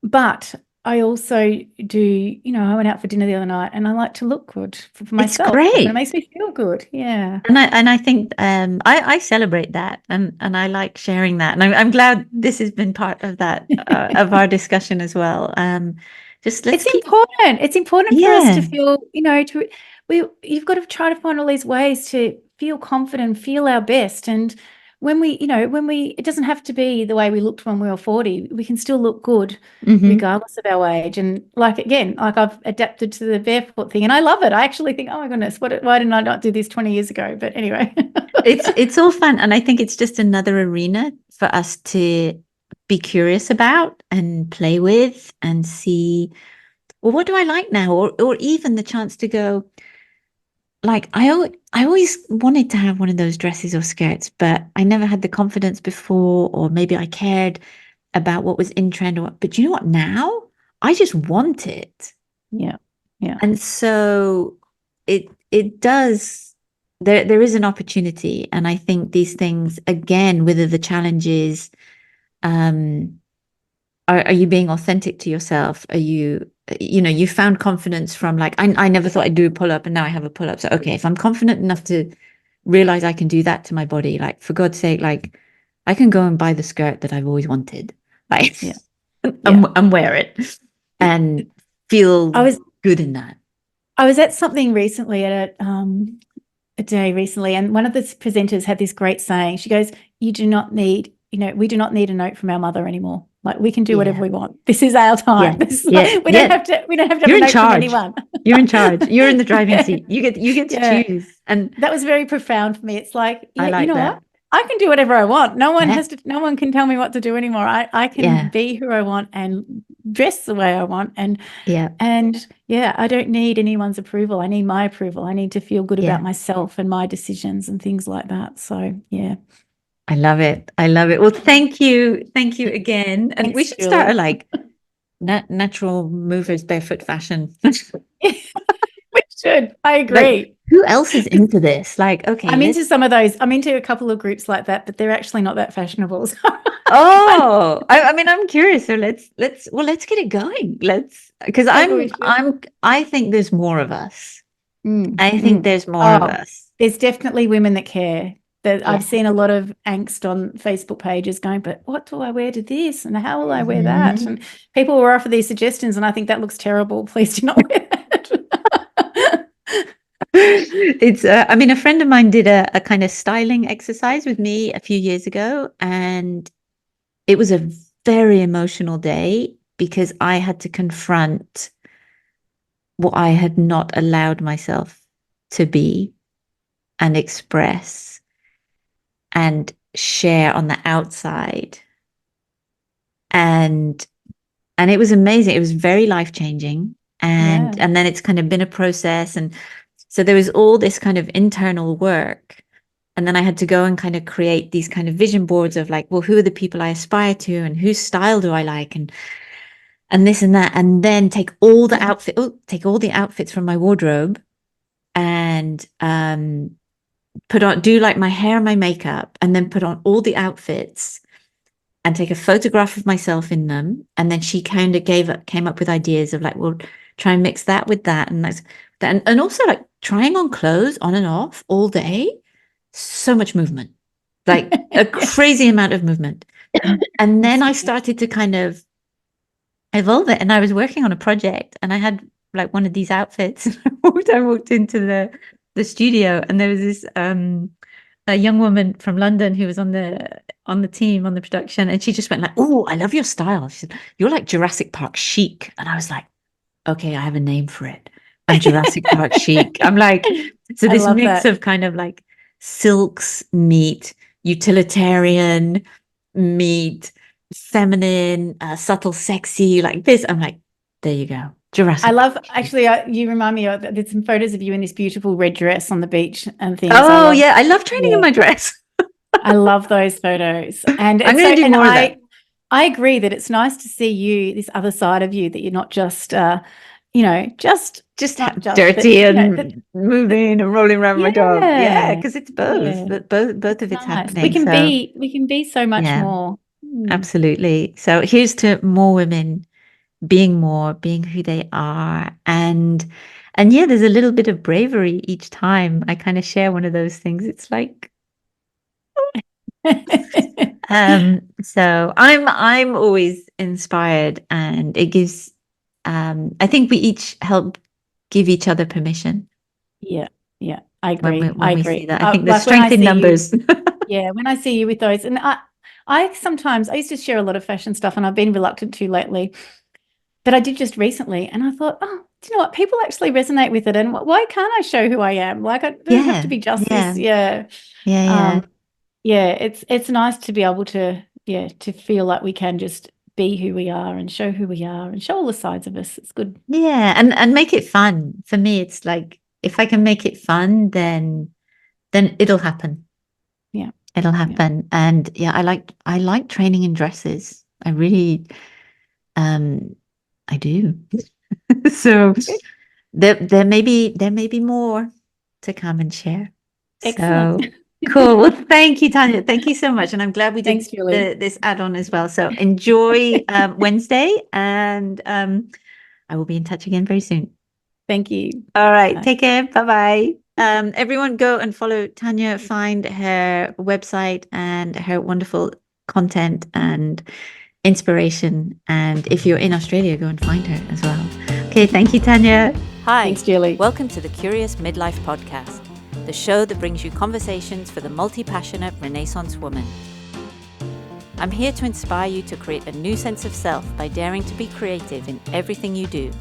But I also do, I went out for dinner the other night and I like to look good for It's myself and it great. makes me feel good. Yeah. And I think I celebrate that and I like sharing that. And I'm glad this has been part of that of our discussion as well. Just let's It's keep important. It's important for us to yeah. feel, you've got to try to find all these ways to feel confident, feel our best. And it doesn't have to be the way we looked when we were 40. We can still look good regardless of our age. And like, again, like I've adapted to the barefoot thing and I love it. I actually think, oh my goodness, why didn't I not do this 20 years ago? But anyway. It's all fun. And I think it's just another arena for us to be curious about and play with and see, well, what do I like now? Or even the chance to go, like I always wanted to have one of those dresses or skirts, but I never had the confidence before, or maybe I cared about what was in trend. But you know what? Now I just want it. Yeah. Yeah. And so it does. There is an opportunity, and I think these things again, whether the challenge is, are you being authentic to yourself? Are you you found confidence from like, I never thought I'd do a pull-up and now I have a pull-up. So, okay, if I'm confident enough to realize I can do that to my body, like for God's sake, like I can go and buy the skirt that I've always wanted, like, Yeah. and wear it and feel good in that. I was at something recently at a day recently, and one of the presenters had this great saying. She goes, we do not need a note from our mother anymore. Like we can do whatever we want. This is our time. We don't have to have a note from anyone. You're in charge. You're in the driving seat. You get to choose. And that was very profound for me. It's like, I like that. what? I can do whatever I want. No one can tell me what to do anymore. I can be who I want and dress the way I want. And I don't need anyone's approval. I need my approval. I need to feel good about myself and my decisions and things like that. So, yeah. I love it. Well, thank you. Thank you again. And we should start a like natural movers barefoot fashion. We should. I agree. Like, who else is into this? Like, okay. I'm into some of those. I'm into a couple of groups like that, but they're actually not that fashionable. So. Oh, I mean, I'm curious. So let's get it going. Because I think there's more of us. I think there's more of us. There's definitely women that care. I've seen a lot of angst on Facebook pages going, but what do I wear to this? And how will I wear that? And people were offered these suggestions and I think that looks terrible. Please do not wear that. It's I mean, a friend of mine did a kind of styling exercise with me a few years ago, and it was a very emotional day because I had to confront what I had not allowed myself to be and express and share on the outside. And it was amazing. It was very life-changing. And then it's kind of been a process, and So there was all this kind of internal work. And then I had to go and kind of create these kind of vision boards of like, well, who are the people I aspire to and whose style do I like and this and that. And then take all the outfits from my wardrobe and do like my hair and my makeup, and then put on all the outfits and take a photograph of myself in them. And then she kind of came up with ideas of like, well, try and mix that with that. And that's that. And also like trying on clothes on and off all day. So much movement, like a crazy amount of movement. And then I started to kind of evolve it. And I was working on a project and I had like one of these outfits. I walked into the studio and there was this a young woman from London who was on the team, on the production, and she just went like, "Oh, I love your style." She said, "You're like Jurassic Park chic." And I was like, "Okay, I have a name for it. I'm Jurassic Park chic." I'm like, so this mix of kind of like silks meet utilitarian meet feminine, subtle, sexy, like this. I'm like, there you go. Jurassic. I love, actually, you remind me of, there's some photos of you in this beautiful red dress on the beach and things. Oh, I love training in my dress. I love those photos. And I'm going to do more of that. I agree that it's nice to see you, this other side of you, that you're not just, just dirty and moving and rolling around my dog. Yeah, because it's both. Yeah. Both of it's happening. We can be so much more. Absolutely. So here's to more women being who they are. And yeah, there's a little bit of bravery each time I kind of share one of those things. It's like, so I'm always inspired, and it gives, I think we each help give each other permission. Yeah. I agree. When we see that, I think there's strength in numbers. When I see you with those, and I used to share a lot of fashion stuff, and I've been reluctant to lately. But I did just recently, and I thought, oh, do you know what? People actually resonate with it, and why can't I show who I am? Like, I don't have to be just this. It's nice to be able to feel like we can just be who we are and show who we are and show all the sides of us. It's good. Yeah, and make it fun. For me, it's like if I can make it fun, then it'll happen. Yeah, it'll happen. And I like training in dresses. I really, I do. So there may be more to come and share. Excellent. So cool. Well, thank you, Tania. Thank you so much. And I'm glad we did this add-on as well. So enjoy Wednesday, and I will be in touch again very soon. Thank you. All right. Bye. Take care. Bye-bye. Everyone go and follow Tania, find her website and her wonderful content and inspiration. And if you're in Australia, go and find her as well. Okay, thank you, Tania. Hi. Thanks, Julie. Welcome to the Curious Midlife Podcast, the show that brings you conversations for the multi-passionate Renaissance woman. I'm here to inspire you to create a new sense of self by daring to be creative in everything you do.